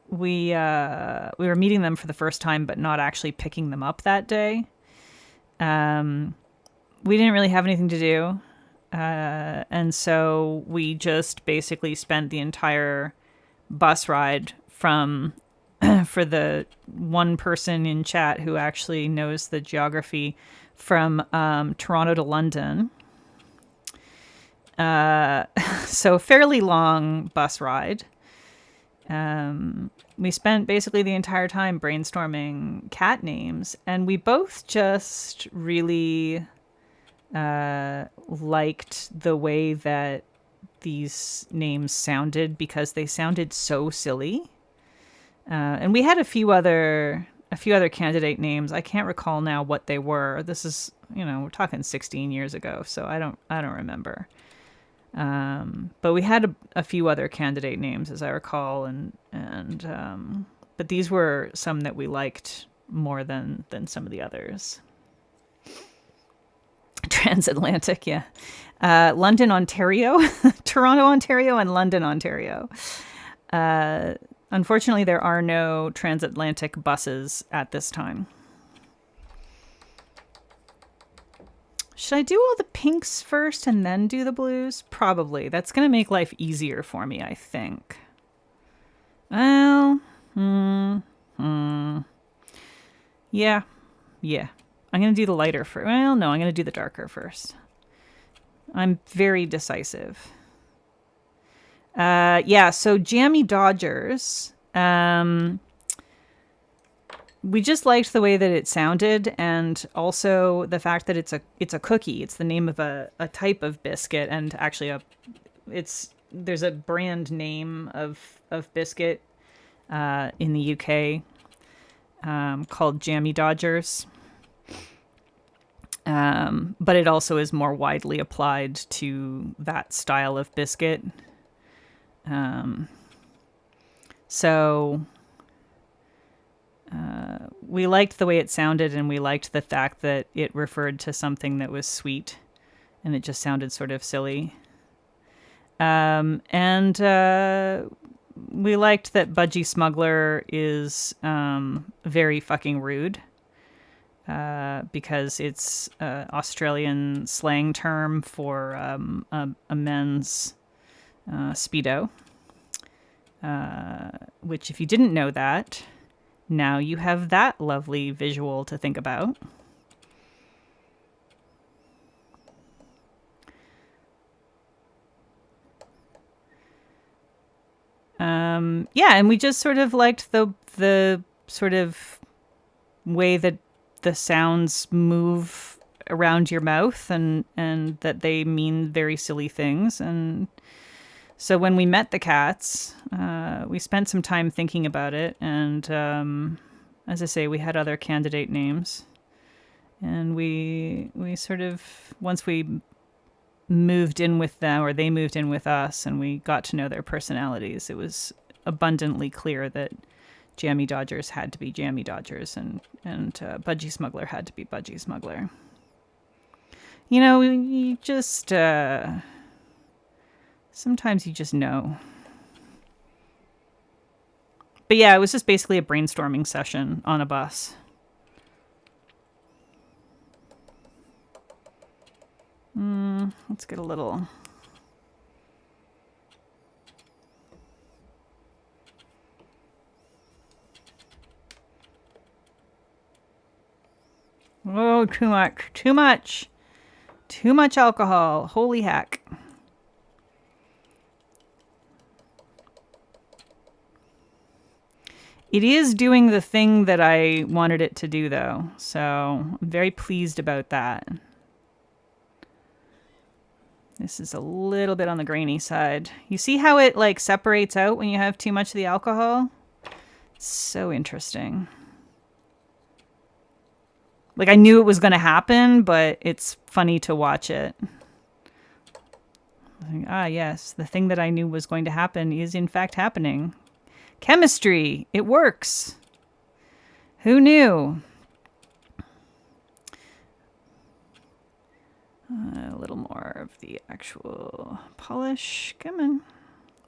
we were meeting them for the first time, but not actually picking them up that day. We didn't really have anything to do. And so we just basically spent the entire bus ride from, for the one person in chat who actually knows the geography, from Toronto to London. So a fairly long bus ride. We spent basically the entire time brainstorming cat names, and we both just really liked the way that these names sounded, because they sounded so silly. And we had a few other candidate names. I can't recall now what they were. This is, we're talking 16 years ago, so I don't remember. But we had a few other candidate names, as I recall, and but these were some that we liked more than some of the others. Transatlantic, yeah. London, Ontario, Toronto, Ontario, and London, Ontario. Unfortunately, there are no transatlantic buses at this time. Should I do all the pinks first and then do the blues? Probably. That's going to make life easier for me, I think. Well, yeah. I'm going to do the lighter first. Well, no, I'm going to do the darker first. I'm very decisive. Yeah, so Jammy Dodgers. We just liked the way that it sounded, and also the fact that it's a cookie. It's the name of a type of biscuit, and actually there's a brand name of biscuit in the UK called Jammy Dodgers. But it also is more widely applied to that style of biscuit. So we liked the way it sounded, and we liked the fact that it referred to something that was sweet, and it just sounded sort of silly. And we liked that Budgie Smuggler is very fucking rude, because it's an Australian slang term for a men's Speedo. Which, if you didn't know that, now you have that lovely visual to think about. Yeah, and we just sort of liked the sort of way that the sounds move around your mouth, and that they mean very silly things. And so when we met the cats, we spent some time thinking about it. And as I say, we had other candidate names. And we sort of, once we moved in with them, or they moved in with us, and we got to know their personalities, it was abundantly clear that Jammy Dodgers had to be Jammy Dodgers, and Budgie Smuggler had to be Budgie Smuggler. You know, you just... sometimes you just know. But yeah, it was just basically a brainstorming session on a bus. Let's get a little... Oh, too much. Too much. Too much alcohol. Holy heck. It is doing the thing that I wanted it to do, though. So I'm very pleased about that. This is a little bit on the grainy side. You see how it like separates out when you have too much of the alcohol? It's so interesting. Like, I knew it was going to happen, but it's funny to watch it. Like, yes, the thing that I knew was going to happen is in fact happening. Chemistry, it works. Who knew? A little more of the actual polish. Come on.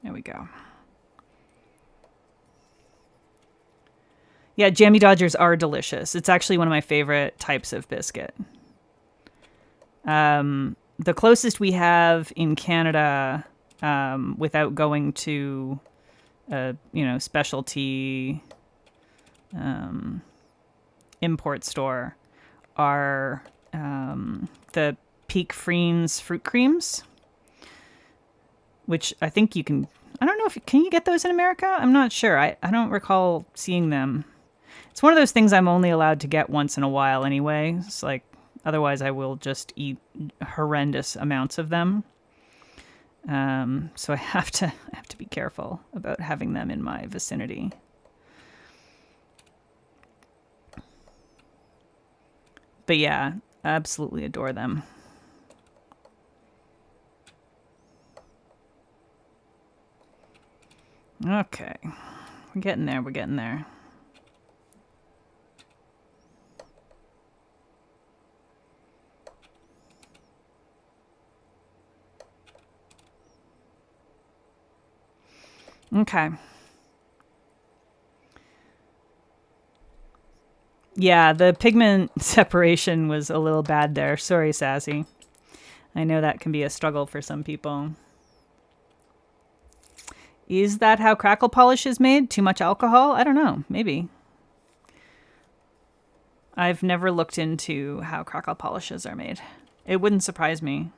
There we go. Yeah, Jammy Dodgers are delicious. It's actually one of my favorite types of biscuit. The closest we have in Canada, without going to a specialty import store, are the Peak Friends fruit creams, which I think you can... I don't know if... Can you get those in America? I'm not sure. I don't recall seeing them. It's one of those things I'm only allowed to get once in a while anyway. It's like, otherwise I will just eat horrendous amounts of them. So I have to be careful about having them in my vicinity. But yeah, absolutely adore them. Okay. We're getting there. We're getting there. Okay. Yeah, the pigment separation was a little bad there. Sorry, Sassy. I know that can be a struggle for some people. Is that how crackle polish is made? Too much alcohol? I don't know. Maybe. I've never looked into how crackle polishes are made. It wouldn't surprise me.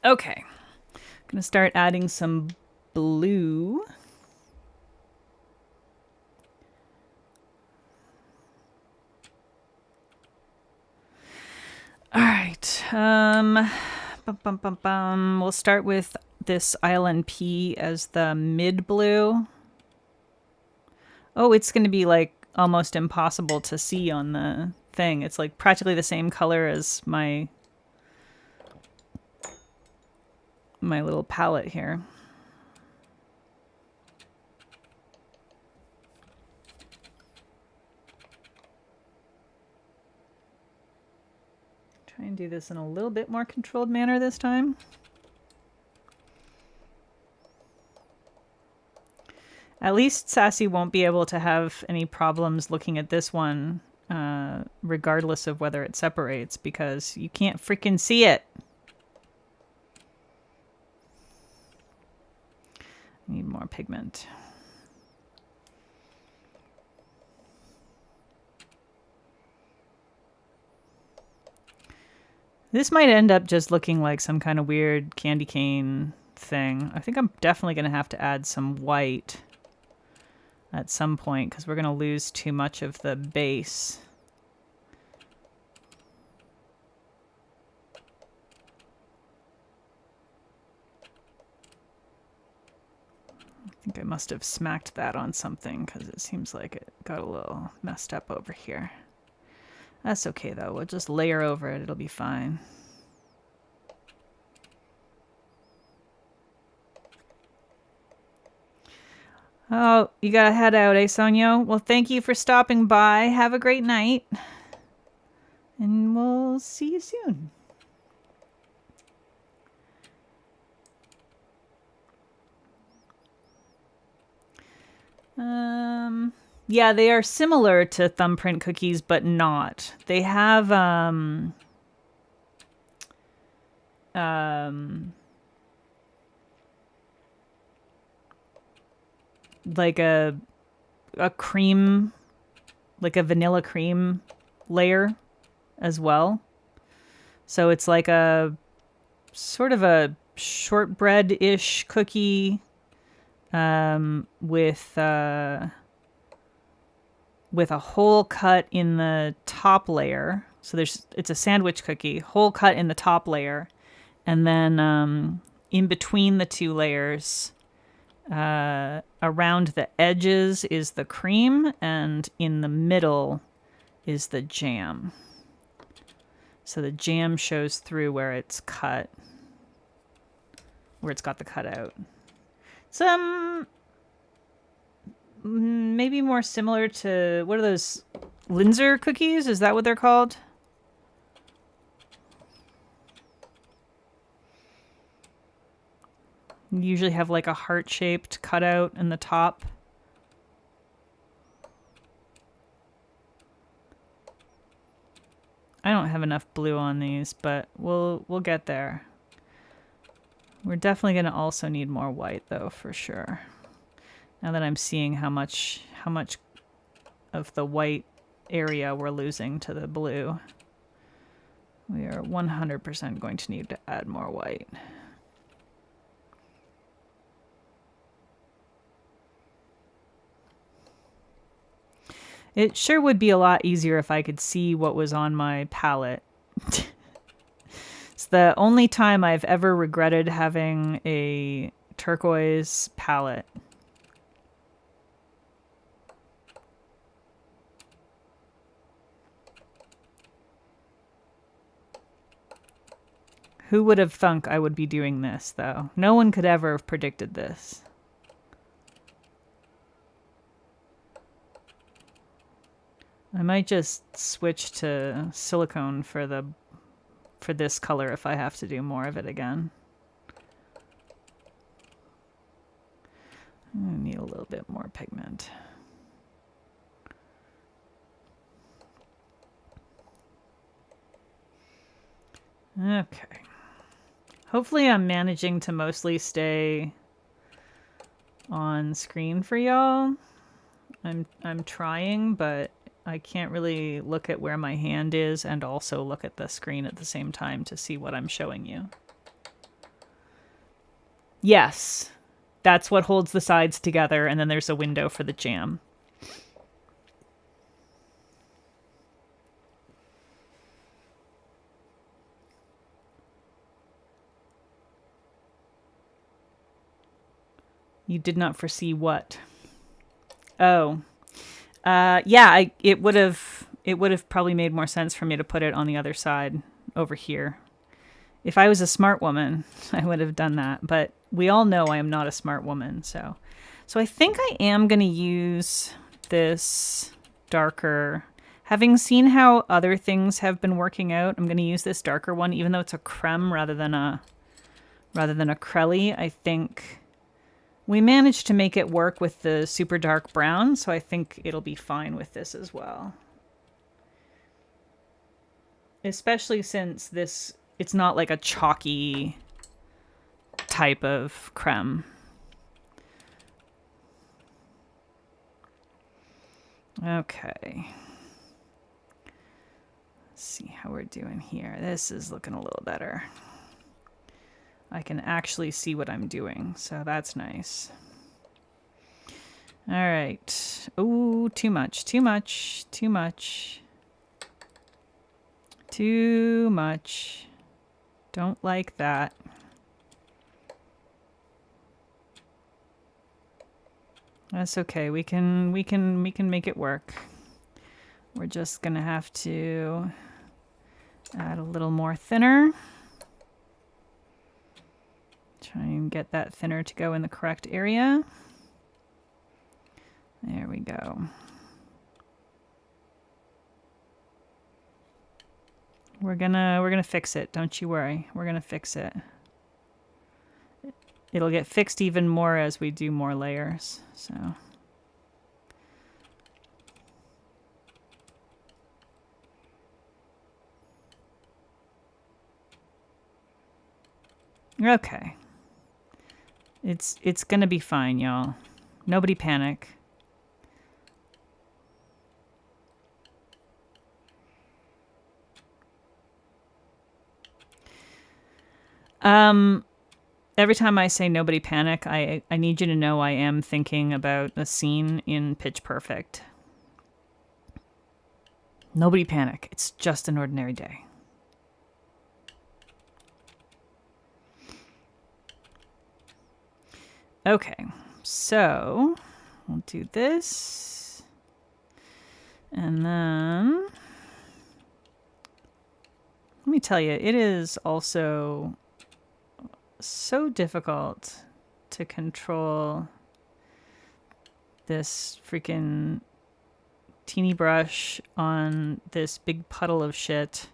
Okay. I'm going to start adding some blue. All right. We'll start with this ILNP as the mid blue. Oh, it's going to be like almost impossible to see on the thing. It's like practically the same color as my my little palette here. Try and do this in a little bit more controlled manner this time. At least Sassy won't be able to have any problems looking at this one, regardless of whether it separates, because you can't freaking see it. Need more pigment. This might end up just looking like some kind of weird candy cane thing. I think I'm definitely going to have to add some white at some point because we're going to lose too much of the base. I think I must have smacked that on something because it seems like it got a little messed up over here. That's okay though, we'll just layer over it, it'll be fine. Oh, you gotta head out, eh, Sonia? Well, thank you for stopping by. Have a great night. And we'll see you soon. Yeah, they are similar to thumbprint cookies, but not. They have, like a cream, like a vanilla cream layer as well. So it's like a sort of a shortbread-ish cookie with a hole cut in the top layer. So it's a sandwich cookie, hole cut in the top layer, and then in between the two layers, around the edges is the cream, and in the middle is the jam. So the jam shows through where it's cut, where it's got the cutout. Some maybe more similar to, what are those, Linzer cookies? Is that what they're called? You usually have like a heart-shaped cutout in the top. I don't have enough blue on these, but we'll get there. We're definitely going to also need more white though, for sure. Now that I'm seeing how much of the white area we're losing to the blue, we are 100% going to need to add more white. It sure would be a lot easier if I could see what was on my palette. It's the only time I've ever regretted having a turquoise palette. Who would have thunk I would be doing this, though? No one could ever have predicted this. I might just switch to silicone for this color if I have to do more of it again. I need a little bit more pigment. Okay. Hopefully I'm managing to mostly stay on screen for y'all. I'm trying, but I can't really look at where my hand is and also look at the screen at the same time to see what I'm showing you. Yes, that's what holds the sides together, and then there's a window for the jam. You did not foresee what? Oh. Yeah, it would have probably made more sense for me to put it on the other side over here. If I was a smart woman, I would have done that. But we all know I am not a smart woman. So I think I am going to use this darker. Having seen how other things have been working out, I'm going to use this darker one, even though it's a creme rather than a crelly. I think we managed to make it work with the super dark brown, so I think it'll be fine with this as well. Especially since it's not like a chalky type of creme. Okay. Let's see how we're doing here. This is looking a little better. I can actually see what I'm doing, so that's nice. All right. Ooh, too much, too much, too much. Too much. Don't like that. That's okay. We can make it work. We're just gonna have to add a little more thinner. Try and get that thinner to go in the correct area. There we go. We're gonna fix it. Don't you worry. We're gonna fix it. It'll get fixed even more as we do more layers. So. Okay. It's gonna be fine, y'all. Nobody panic. Every time I say nobody panic, I need you to know I am thinking about a scene in Pitch Perfect. Nobody panic. It's just an ordinary day. Okay, so we'll do this. And then, let me tell you, it is also so difficult to control this freaking teeny brush on this big puddle of shit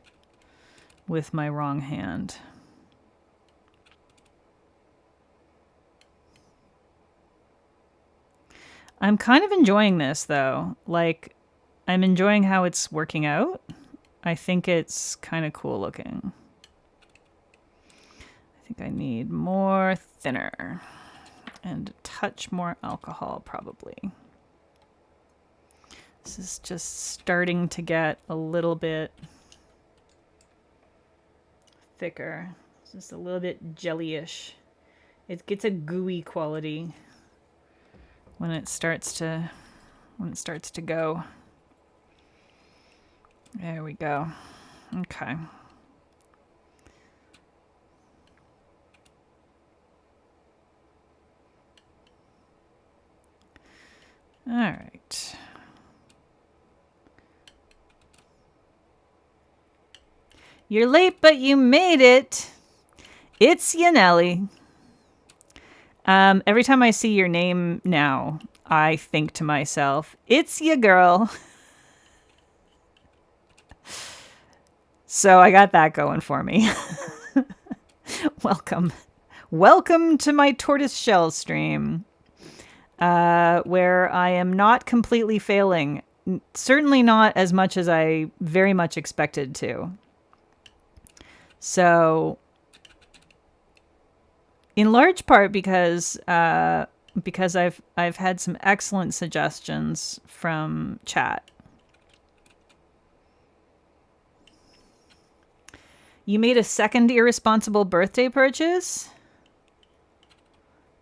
with my wrong hand. I'm kind of enjoying this though. Like, I'm enjoying how it's working out. I think it's kind of cool looking. I think I need more thinner and a touch more alcohol probably. This is just starting to get a little bit thicker. It's just a little bit jelly-ish. It gets a gooey quality when it starts to go. There we go. Okay. All right. You're late, but you made it. It's Yanelli. Every time I see your name now, I think to myself, it's ya girl. So I got that going for me. Welcome. Welcome to my Tortoiseshell stream, where I am not completely failing. Certainly not as much as I very much expected to. So, in large part because I've had some excellent suggestions from chat. You made a second irresponsible birthday purchase?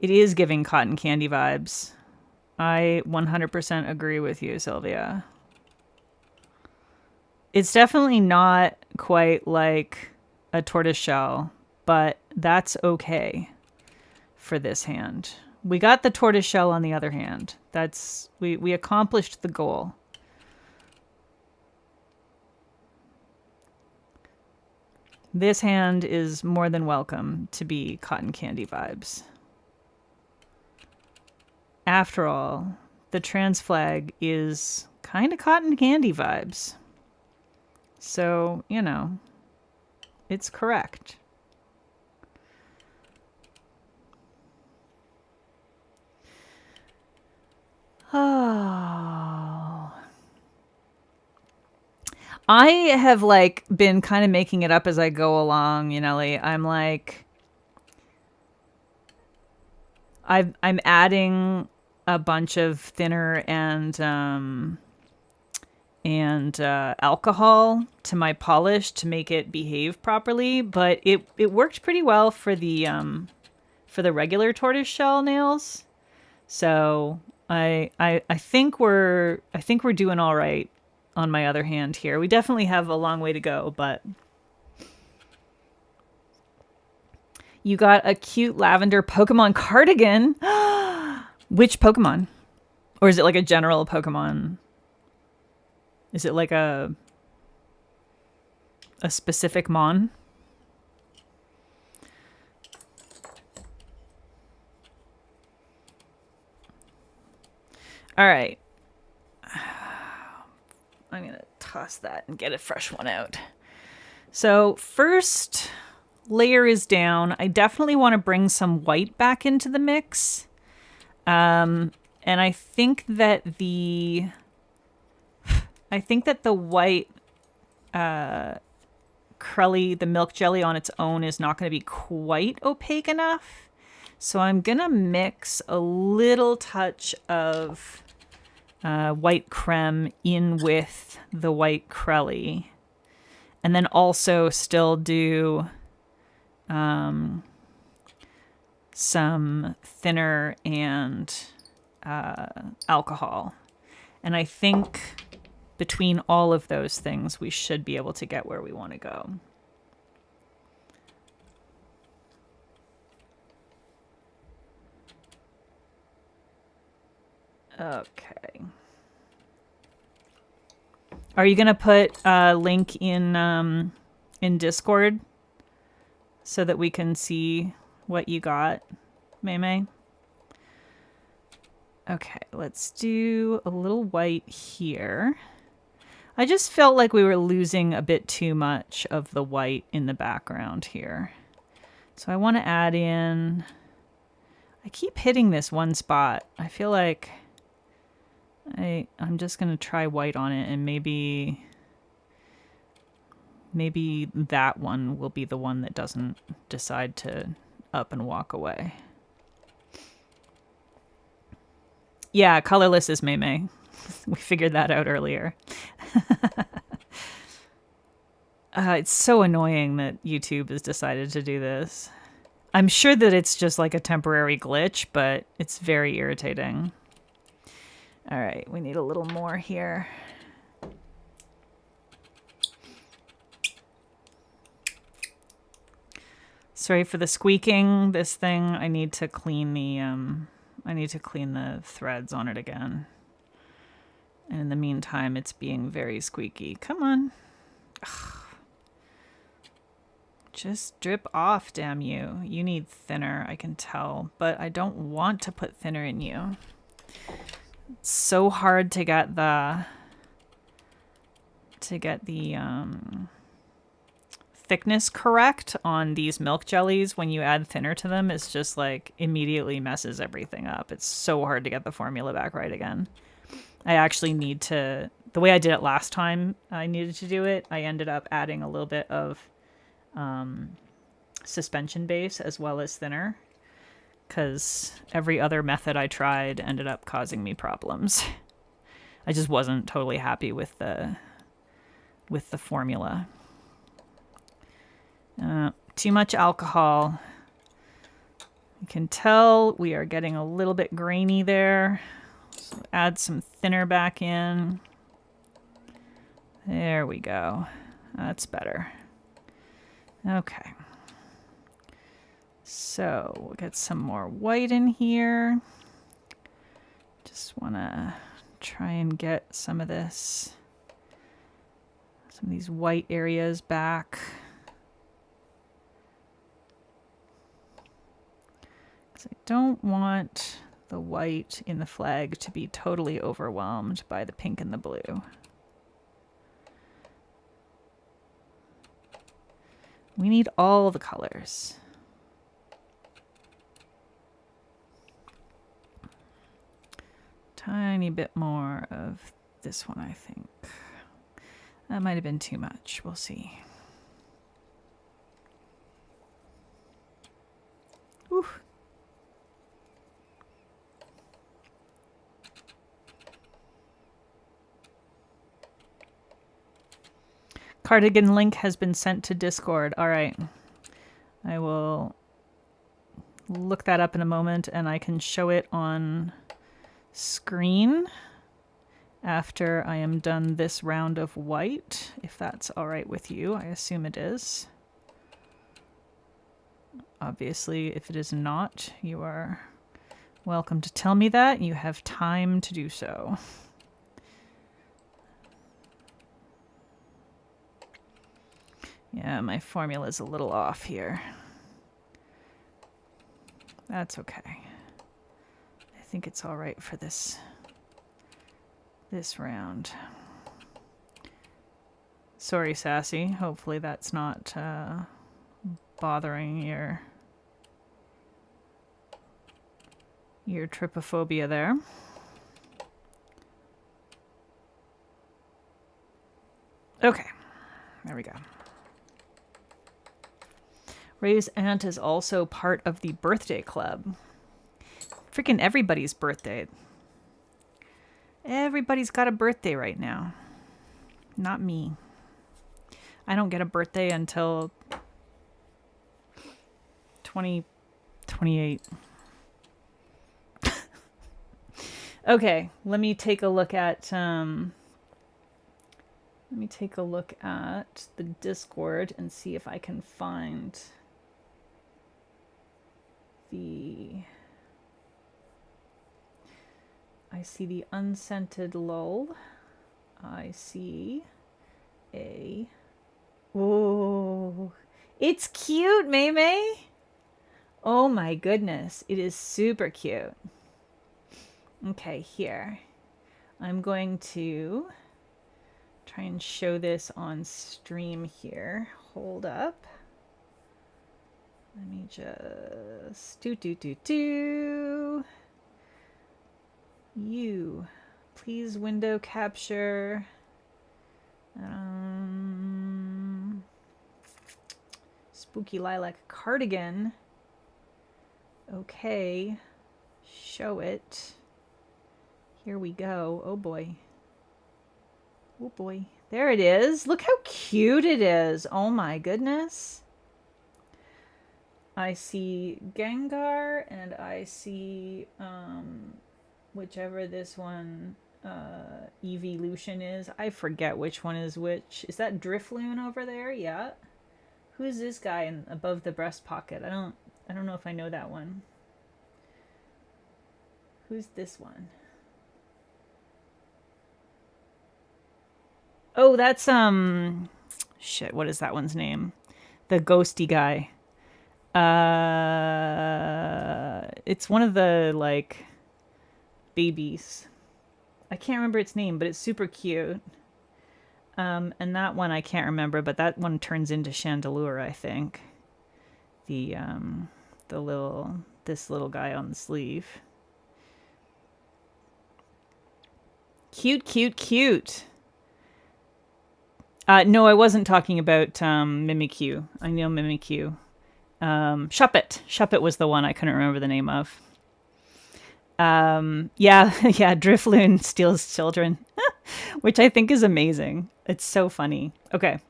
It is giving cotton candy vibes. I 100% agree with you, Sylvia. It's definitely not quite like a tortoiseshell, but that's okay for this hand. We got the tortoiseshell on the other hand. We accomplished the goal. This hand is more than welcome to be cotton candy vibes. After all, the trans flag is kind of cotton candy vibes. So, you know, it's correct. Oh. I have like been kind of making it up as I go along, you know, I'm like I'm adding a bunch of thinner and alcohol to my polish to make it behave properly, but it worked pretty well for the regular tortoiseshell nails. So I think we're doing all right on my other hand here. We definitely have a long way to go, but you got a cute lavender Pokemon cardigan. Which Pokemon? Or is it like a general Pokemon? Is it like a specific mon? All right. I'm going to toss that and get a fresh one out. So first layer is down. I definitely want to bring some white back into the mix. And I think that the white crelly, the milk jelly on its own is not going to be quite opaque enough. So I'm going to mix a little touch of white creme in with the white crelly. And then also still do some thinner and alcohol. And I think between all of those things, we should be able to get where we want to go. Okay. Are you gonna put a link in Discord so that we can see what you got, May? Okay, let's do a little white here. I just felt like we were losing a bit too much of the white in the background here. So I want to add in... I keep hitting this one spot. I feel like I'm just going to try white on it, and maybe that one will be the one that doesn't decide to up and walk away. Yeah, colorless is May. We figured that out earlier. It's so annoying that YouTube has decided to do this. I'm sure that it's just like a temporary glitch, but it's very irritating. All right, we need a little more here. Sorry for the squeaking. This thing, I need to clean the threads on it again. And in the meantime, it's being very squeaky. Come on. Ugh. Just drip off, damn you. You need thinner, I can tell, but I don't want to put thinner in you. It's so hard to get the thickness correct on these milk jellies when you add thinner to them. It's just like immediately messes everything up. It's so hard to get the formula back right again. I actually need to, the way I did it last time I needed to do it, I ended up adding a little bit of suspension base as well as thinner, because every other method I tried ended up causing me problems. I just wasn't totally happy with the formula. Too much alcohol. You can tell we are getting a little bit grainy there. So add some thinner back in. There we go. That's better. Okay. So we'll get some more white in here. Just want to try and get some of these white areas back. don't want the white in the flag to be totally overwhelmed by the pink and the blue. We need all the colors. Tiny bit more of this one, I think. That might have been too much. We'll see. Whew. Cardigan link has been sent to Discord. All right. I will look that up in a moment, and I can show it on screen after I am done this round of white, if that's all right with you. I assume it is. Obviously, if it is not, you are welcome to tell me that. You have time to do so. Yeah, my formula is a little off here. That's okay. I think it's all right for this round. Sorry, Sassy. Hopefully that's not bothering your trypophobia there. Okay, there we go. Ray's aunt is also part of the birthday club. Freaking everybody's birthday. Everybody's got a birthday right now. Not me. I don't get a birthday until 2028. Okay, let me take a look at the Discord and see if I can find I see the unscented lull. I see a... Oh, it's cute, Maymay. Oh my goodness, it is super cute. Okay, here. I'm going to try and show this on stream here. Hold up. Let me just you please window capture spooky lilac cardigan. Okay, show it. Here we go. Oh boy. Oh boy. There it is. Look how cute it is. Oh my goodness. I see Gengar and I see whichever this one evolution is. I forget which one is which. Is that Drifloon over there? Yeah. Who's this guy above the breast pocket? I don't know if I know that one. Who's this one? Oh, that's shit, what is that one's name? The ghosty guy. It's one of the like babies. I can't remember its name, but it's super cute. And that one I can't remember, but that one turns into Chandelure, I think. This little guy on the sleeve. Cute, cute, cute. No, I wasn't talking about Mimikyu. I know Mimikyu. Shuppet. Shuppet was the one I couldn't remember the name of. Yeah, Drifloon steals children, which I think is amazing. It's so funny. Okay.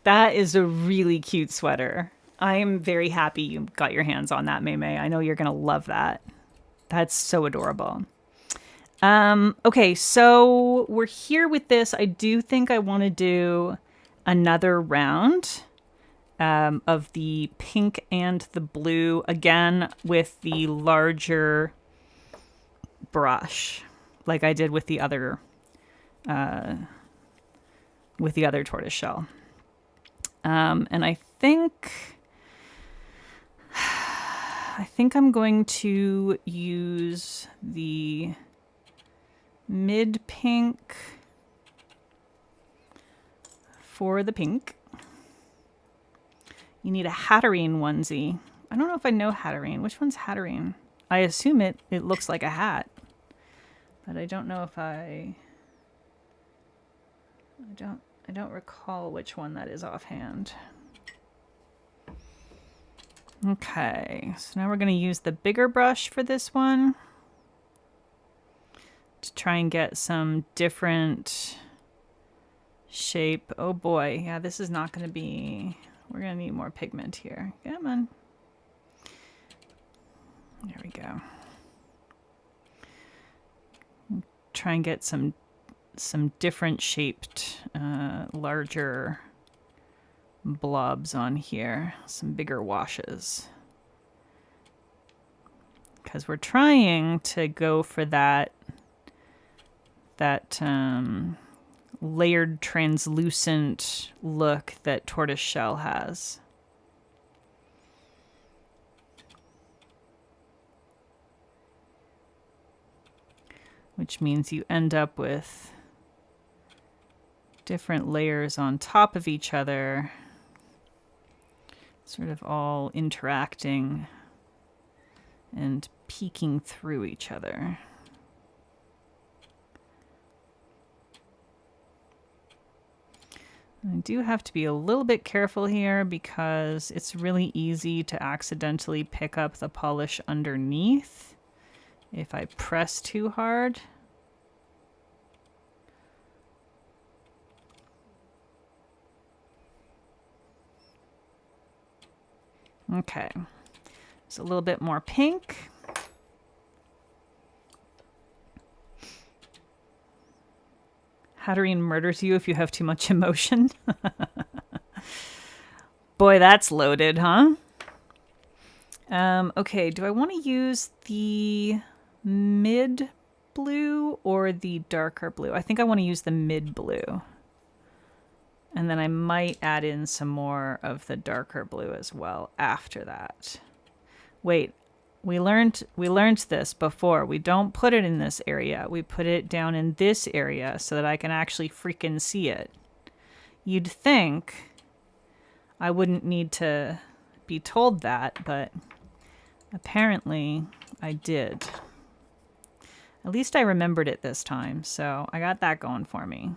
That is a really cute sweater. I am very happy you got your hands on that, Maymay. I know you're going to love that. That's so adorable. Okay, so we're here with this. I do think I want to do another round of the pink and the blue, again with the larger brush, like I did with the other tortoiseshell. And I think I think I'm going to use the mid pink for the pink. You need a Hatterene onesie. I don't know if I know Hatterene. Which one's Hatterene? I assume it looks like a hat, but I don't know if I don't recall which one that is offhand. Okay, so now we're going to use the bigger brush for this one to try and get some different shape. Oh boy, yeah, this is not going to be... We're going to need more pigment here. Come on. There we go. Try and get some different shaped, larger blobs on here. Some bigger washes. Because we're trying to go for that layered translucent look that tortoiseshell has. Which means you end up with different layers on top of each other, sort of all interacting and peeking through each other. I do have to be a little bit careful here because it's really easy to accidentally pick up the polish underneath if I press too hard. Okay, it's a little bit more pink. Hatterene murders you if you have too much emotion. Boy, that's loaded, huh? Okay, do I want to use the mid blue or the darker blue? I think I want to use the mid blue. And then I might add in some more of the darker blue as well after that. Wait, we learned this before. We don't put it in this area. We put it down in this area so that I can actually freaking see it. You'd think I wouldn't need to be told that, but apparently I did. At least I remembered it this time, so I got that going for me.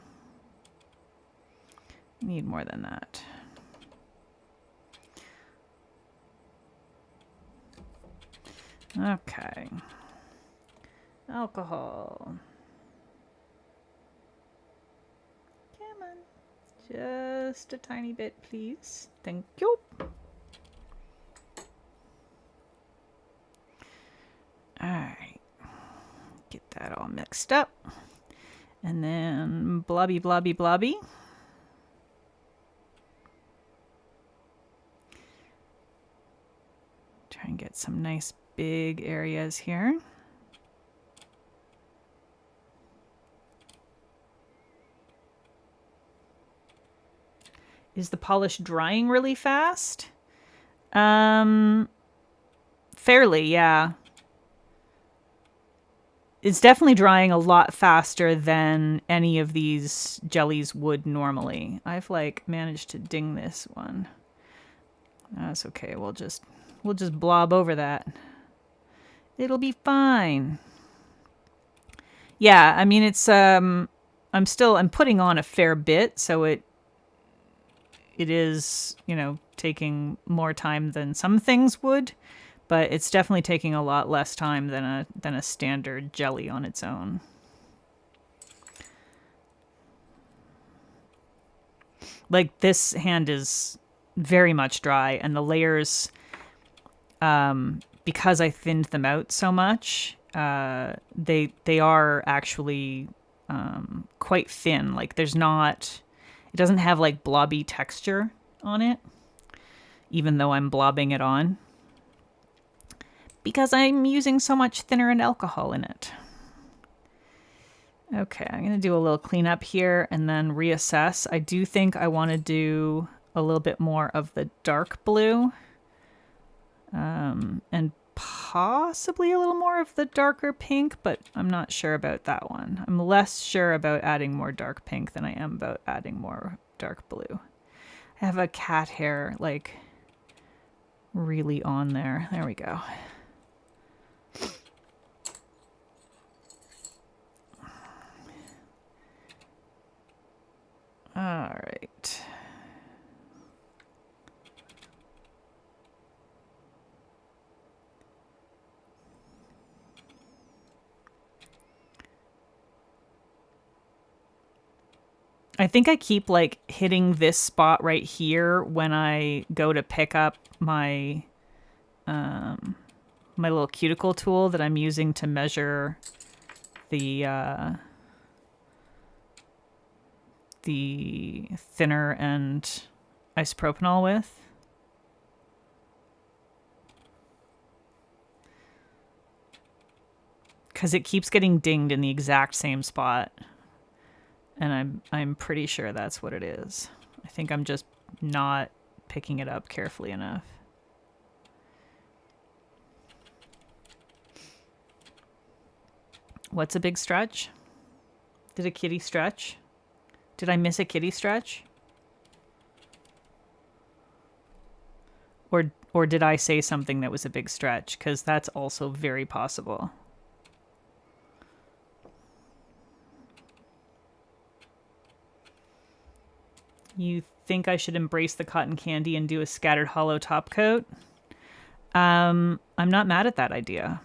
Need more than that. Okay. Alcohol. Come on. Just a tiny bit, please. Thank you. Alright. Get that all mixed up. And then blobby, blobby, blobby. Try and get some nice big areas here. Is the polish drying really fast? Fairly, yeah. It's definitely drying a lot faster than any of these jellies would normally. I've like managed to ding this one. That's okay. We'll just blob over that. It'll be fine. Yeah, I mean it's I'm putting on a fair bit, so it is, you know, taking more time than some things would, but it's definitely taking a lot less time than a standard jelly on its own. Like this hand is very much dry, and the layers, because I thinned them out so much, they are actually quite thin. Like there's not, it doesn't have like blobby texture on it, even though I'm blobbing it on, because I'm using so much thinner and alcohol in it. Okay, I'm going to do a little cleanup here and then reassess. I do think I want to do a little bit more of the dark blue, and possibly a little more of the darker pink, but I'm not sure about that one. I'm less sure about adding more dark pink than I am about adding more dark blue. I have a cat hair, like, really on there. There we go. All right. I think I keep like hitting this spot right here when I go to pick up my my little cuticle tool that I'm using to measure the thinner and isopropanol with. Because it keeps getting dinged in the exact same spot. And I'm pretty sure that's what it is. I think I'm just not picking it up carefully enough. What's a big stretch? Did a kitty stretch? Did I miss a kitty stretch? Or did I say something that was a big stretch? Because that's also very possible. You think I should embrace the cotton candy and do a scattered hollow top coat? I'm not mad at that idea.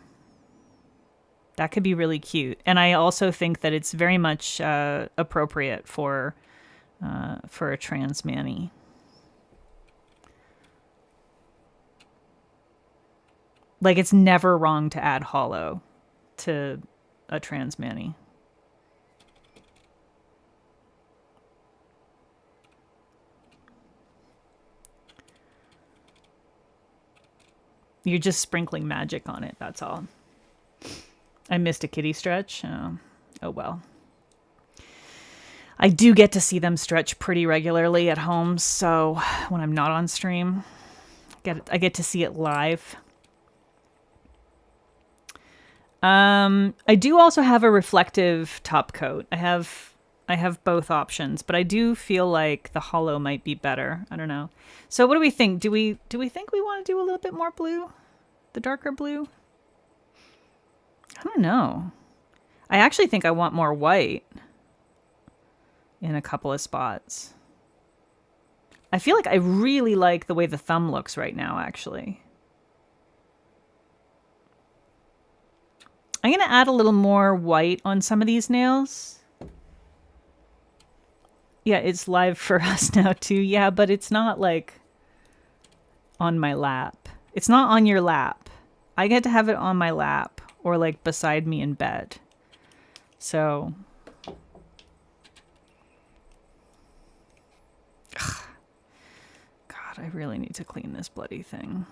That could be really cute. And I also think that it's very much appropriate for a trans manny. Like, it's never wrong to add hollow to a trans manny. You're just sprinkling magic on it, that's all. I missed a kitty stretch. Oh well. I do get to see them stretch pretty regularly at home, so when I'm not on stream, I get to see it live. I do also have a reflective top coat. I have both options, but I do feel like the hollow might be better. I don't know. So what do we think? Do we think we want to do a little bit more blue? The darker blue? I don't know. I actually think I want more white in a couple of spots. I feel like I really like the way the thumb looks right now, actually. I'm going to add a little more white on some of these nails. Yeah, it's live for us now too. Yeah, but it's not like on my lap. It's not on your lap. I get to have it on my lap or like beside me in bed. So, ugh. God, I really need to clean this bloody thing.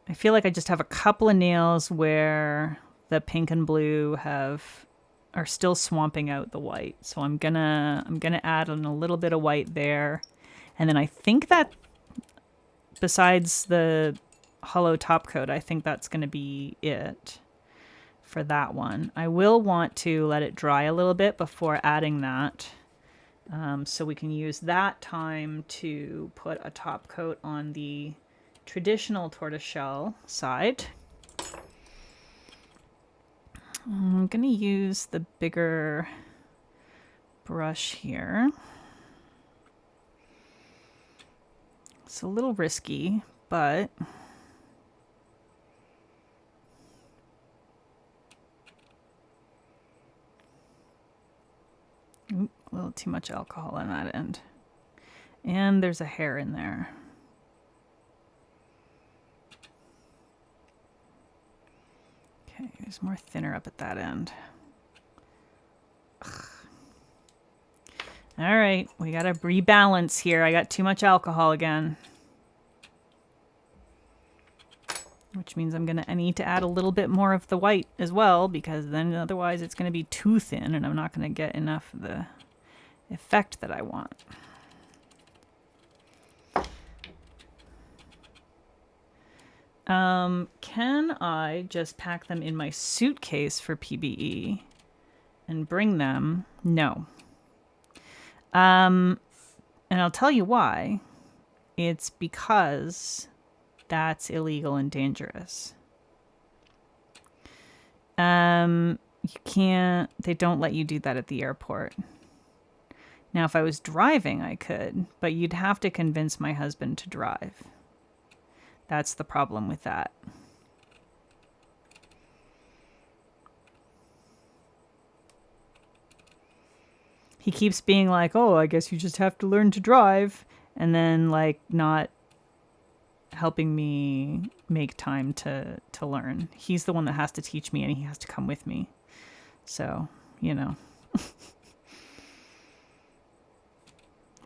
I feel like I just have a couple of nails where the pink and blue are still swamping out the white. So I'm gonna add in a little bit of white there. And then I think that besides the hollow top coat, I think that's gonna be it for that one. I will want to let it dry a little bit before adding that. So we can use that time to put a top coat on the traditional tortoiseshell side. I'm going to use the bigger brush here. It's a little risky, but a little too much alcohol on that end. And there's a hair in there. Okay, there's more thinner up at that end. Ugh. All right, we got to rebalance here. I got too much alcohol again. Which means I need to add a little bit more of the white as well, because then otherwise it's going to be too thin and I'm not going to get enough of the effect that I want. Can I just pack them in my suitcase for PBE and bring them? No. And I'll tell you why. It's because that's illegal and dangerous. You can't, they don't let you do that at the airport. Now, if I was driving, I could, but you'd have to convince my husband to drive. That's the problem with that. He keeps being like, oh, I guess you just have to learn to drive. And then, like, not helping me make time to learn. He's the one that has to teach me, and he has to come with me. So, you know.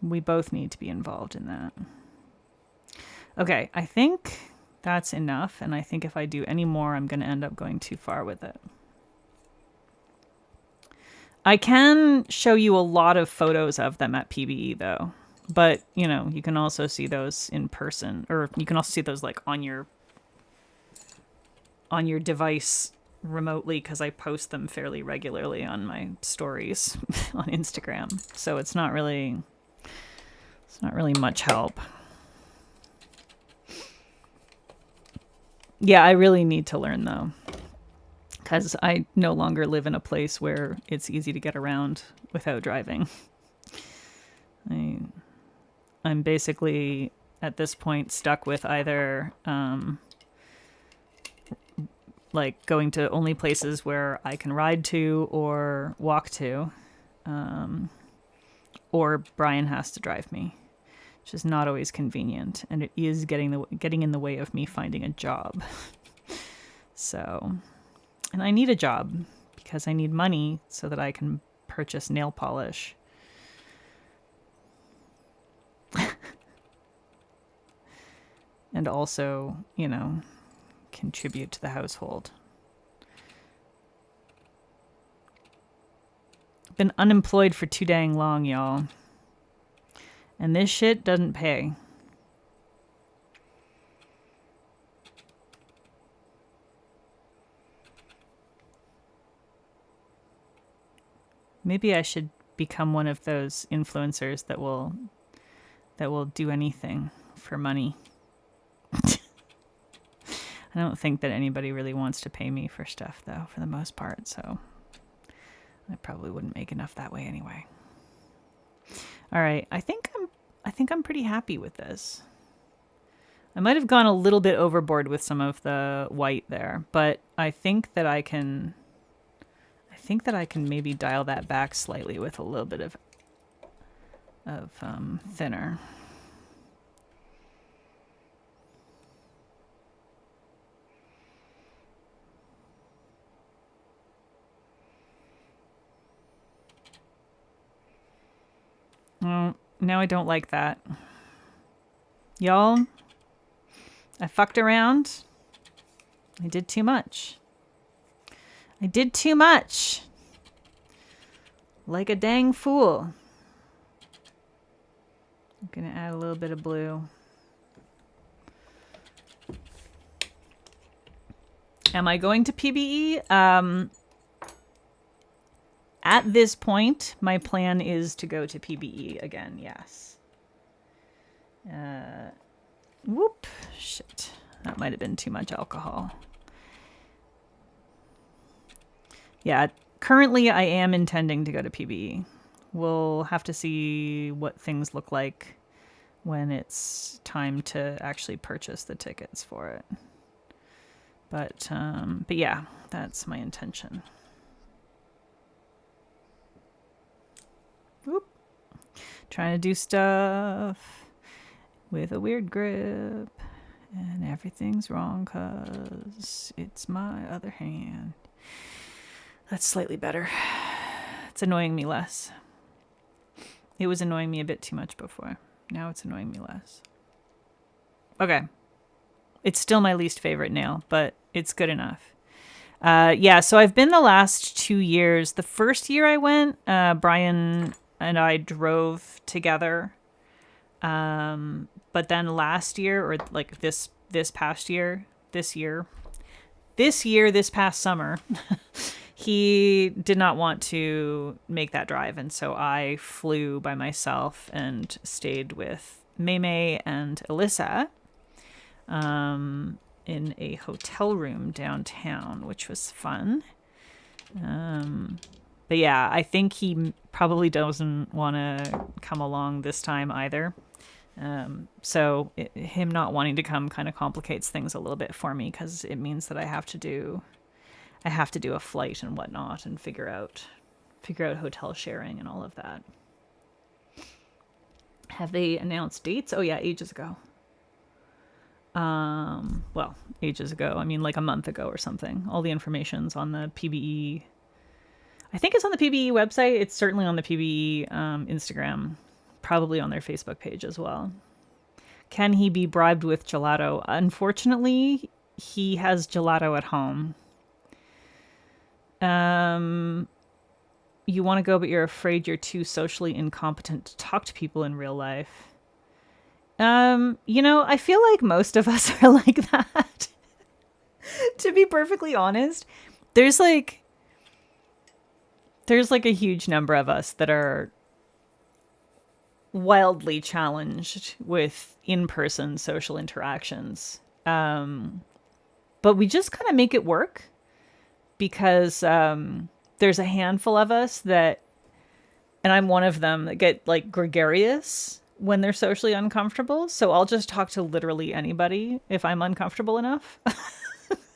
We both need to be involved in that. Okay, I think that's enough, and I think if I do any more, I'm going to end up going too far with it. I can show you a lot of photos of them at PBE, though. But, you know, you can also see those in person, or you can also see those, like, on your device remotely, because I post them fairly regularly on my stories on Instagram. So it's not really much help. Yeah, I really need to learn, though, because I no longer live in a place where it's easy to get around without driving. I'm basically, at this point, stuck with either, like, going to only places where I can ride to or walk to, or Brian has to drive me, which is not always convenient, and it is getting in the way of me finding a job. So, and I need a job because I need money so that I can purchase nail polish. And also, you know, contribute to the household. Been unemployed for too dang long, y'all. And this shit doesn't pay. Maybe I should become one of those influencers that will do anything for money. I don't think that anybody really wants to pay me for stuff, though, for the most part, so I probably wouldn't make enough that way anyway. All right, I think I'm pretty happy with this. I might have gone a little bit overboard with some of the white there, but I think that I can maybe dial that back slightly with a little bit of thinner. Oh, now I don't like that. Y'all, I fucked around. I did too much. I did too much. Like a dang fool. I'm gonna add a little bit of blue. Am I going to PBE? At this point, my plan is to go to PBE again, yes. Whoop. Shit. That might have been too much alcohol. Yeah, currently I am intending to go to PBE. We'll have to see what things look like when it's time to actually purchase the tickets for it. But yeah, that's my intention. Whoop. Trying to do stuff with a weird grip, and everything's wrong because it's my other hand. That's slightly better. It's annoying me less. It was annoying me a bit too much before. Now it's annoying me less. Okay. It's still my least favorite nail, but it's good enough. Yeah, so I've been the last 2 years. The first year I went, Brian and I drove together. But then last year, or like this past year, this past summer, he did not want to make that drive, and so I flew by myself and stayed with Maymay and Alyssa in a hotel room downtown, which was fun. But yeah, I think he probably doesn't want to come along this time either. So him not wanting to come kind of complicates things a little bit for me, because it means that I have to do a flight and whatnot, and figure out hotel sharing and all of that. Have they announced dates? Oh yeah, ages ago. Well, ages ago. I mean, like a month ago or something. All the information's on the PBE. I think it's on the PBE website. It's certainly on the PBE Instagram. Probably on their Facebook page as well. Can he be bribed with gelato? Unfortunately, he has gelato at home. You want to go, but you're afraid you're too socially incompetent to talk to people in real life. I feel like most of us are like that. To be perfectly honest, there's like a huge number of us that are wildly challenged with in-person social interactions. But we just kind of make it work, because there's a handful of us that, and I'm one of them, that get like gregarious when they're socially uncomfortable. So I'll just talk to literally anybody if I'm uncomfortable enough.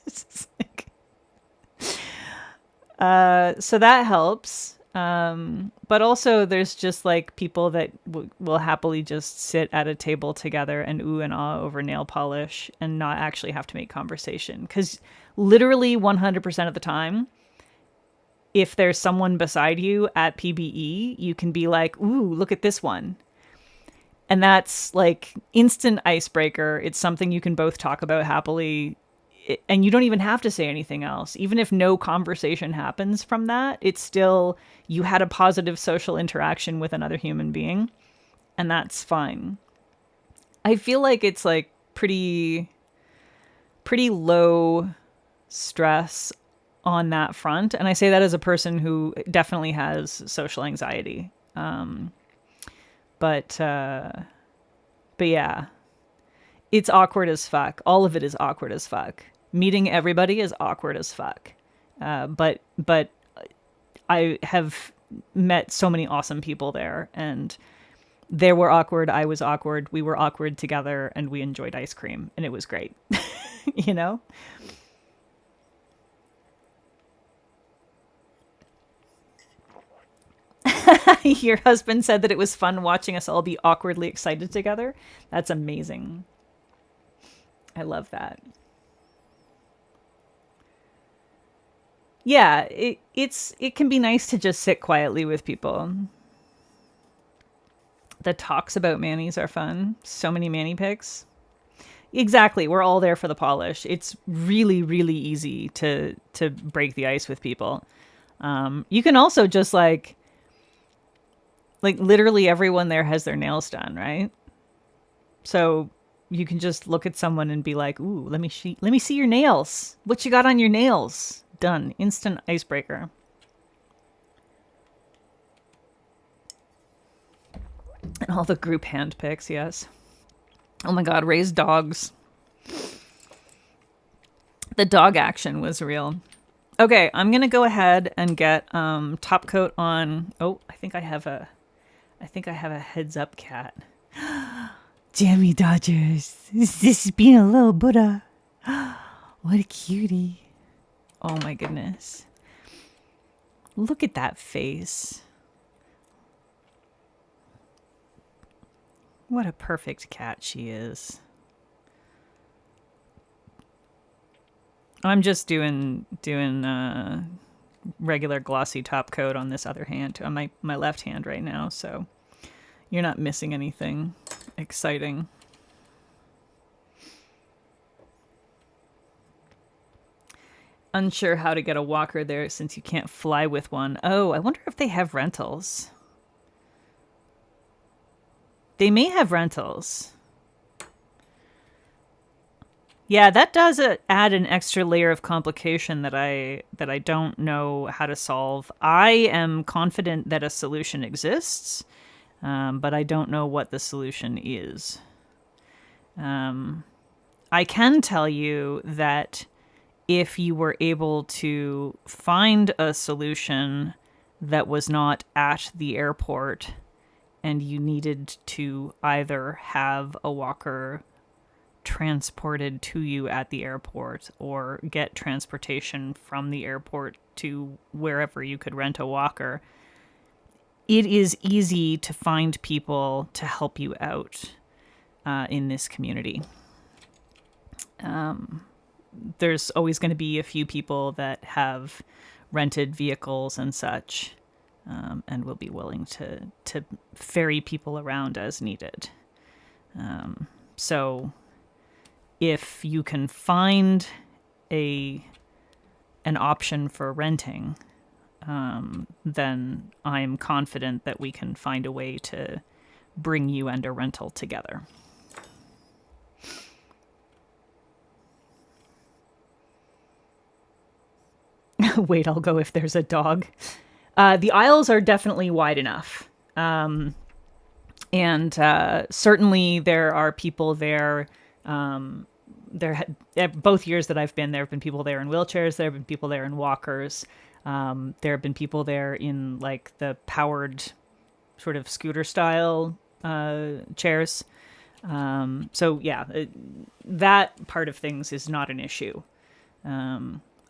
It's like, so that helps. But also there's just like people that will happily just sit at a table together and ooh and ah over nail polish and not actually have to make conversation. Because literally 100% of the time, if there's someone beside you at PBE, you can be like, ooh, look at this one. And that's like instant icebreaker. It's something you can both talk about happily. And you don't even have to say anything else. Even if no conversation happens from that, it's still, you had a positive social interaction with another human being. And that's fine. I feel like it's like pretty low stress on that front. And I say that as a person who definitely has social anxiety. But yeah, it's awkward as fuck. All of it is awkward as fuck. Meeting everybody is awkward as fuck. But I have met so many awesome people there, and they were awkward. I was awkward. We were awkward together, and we enjoyed ice cream, and it was great. You know? Your husband said that it was fun watching us all be awkwardly excited together. That's amazing. I love that. Yeah, it can be nice to just sit quietly with people. The talks about manis are fun. So many mani pics. Exactly. We're all there for the polish. It's really, really easy to break the ice with people. You can also just like literally everyone there has their nails done, right? So you can just look at someone and be like, "Ooh, let me see your nails. What you got on your nails?" Done. Instant icebreaker. And all the group hand pics, yes. Oh my god, raised dogs. The dog action was real. Okay, I'm gonna go ahead and get top coat on. Oh, I think I have a heads up cat. Jammy Dodgers. This is being a little Buddha. What a cutie. Oh my goodness. Look at that face. What a perfect cat she is. I'm just doing regular glossy top coat on this other hand, on my left hand right now, so you're not missing anything exciting. Unsure how to get a walker there since you can't fly with one. Oh, I wonder if they have rentals. They may have rentals. Yeah, that does add an extra layer of complication that I don't know how to solve. I am confident that a solution exists, but I don't know what the solution is. I can tell you that if you were able to find a solution that was not at the airport and you needed to either have a walker transported to you at the airport or get transportation from the airport to wherever you could rent a walker, it is easy to find people to help you out in this community. There's always going to be a few people that have rented vehicles and such, and will be willing to ferry people around as needed. So if you can find an option for renting, then I'm confident that we can find a way to bring you and a rental together. Wait, I'll go if there's a dog. The aisles are definitely wide enough. And certainly there are people there. Both years that I've been there have been people there in wheelchairs. There have been people there in walkers. There have been people there in like the powered sort of scooter style chairs. So yeah, that part of things is not an issue.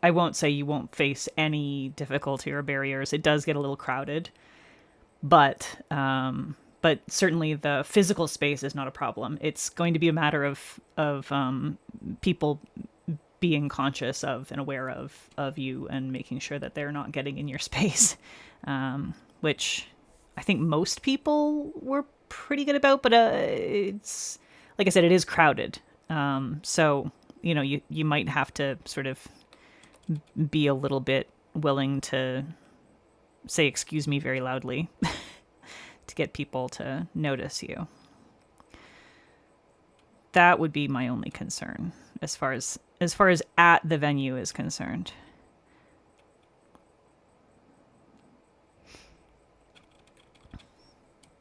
I won't say you won't face any difficulty or barriers. It does get a little crowded, but certainly the physical space is not a problem. It's going to be a matter of people being conscious of and aware of you and making sure that they're not getting in your space, which I think most people were pretty good about. But it's, like I said, it is crowded. So you might have to sort of be a little bit willing to say "excuse me" very loudly to get people to notice you. That would be my only concern as far as at the venue is concerned.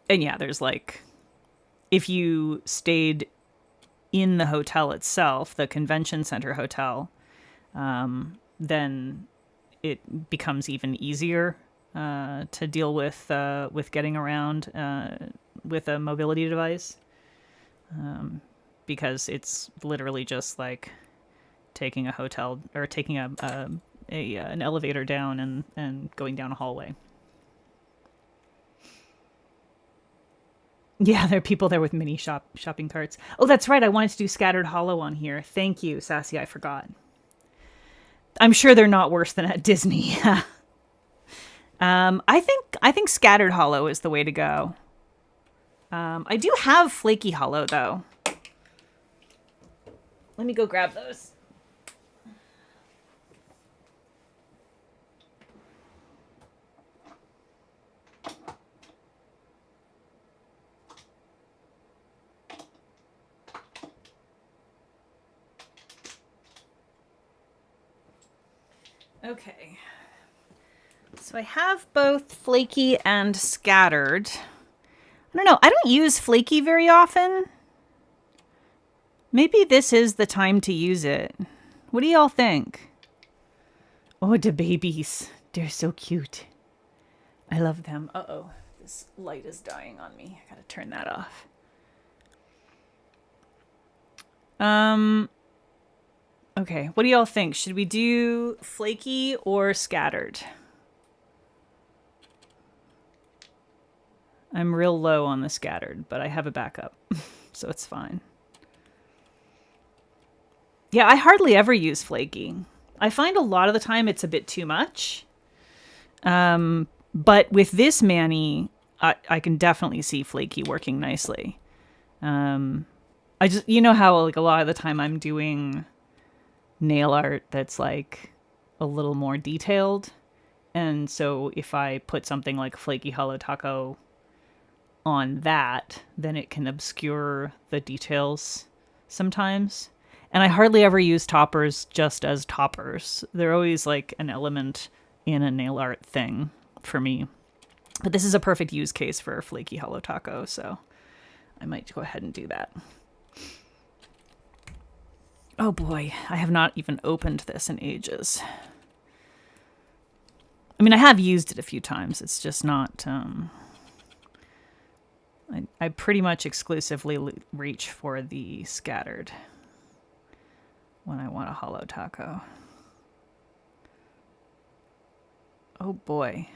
And yeah, there's like, if you stayed in the hotel itself, the convention center hotel, then it becomes even easier to deal with getting around with a mobility device, because it's literally just like taking a hotel or taking an elevator down and going down a hallway. Yeah, there are people there with mini shopping carts. Oh, that's right. I wanted to do Scattered Hollow on here. Thank you, Sassy. I forgot. I'm sure they're not worse than at Disney. I think Scattered Hollow is the way to go. I do have Flaky Hollow though. Let me go grab those. Okay. So I have both Flaky and Scattered. I don't know. I don't use Flaky very often. Maybe this is the time to use it. What do y'all think? Oh, the babies. They're so cute. I love them. Uh-oh. This light is dying on me. I gotta turn that off. Okay, what do y'all think? Should we do Flaky or Scattered? I'm real low on the Scattered, but I have a backup, so it's fine. Yeah, I hardly ever use Flaky. I find a lot of the time it's a bit too much. But with this Manny, I can definitely see Flaky working nicely. I just, you know how like a lot of the time I'm doing nail art that's like a little more detailed, and so if I put something like Flaky Hollow Taco on that, then it can obscure the details sometimes. And I hardly ever use toppers just as toppers. They're always like an element in a nail art thing for me. But this is a perfect use case for flaky hollow taco, so I might go ahead and do that. Oh boy, I have not even opened this in ages. I mean, I have used it a few times. It's just not... I pretty much exclusively reach for the scattered when I want a hollow taco. Oh boy.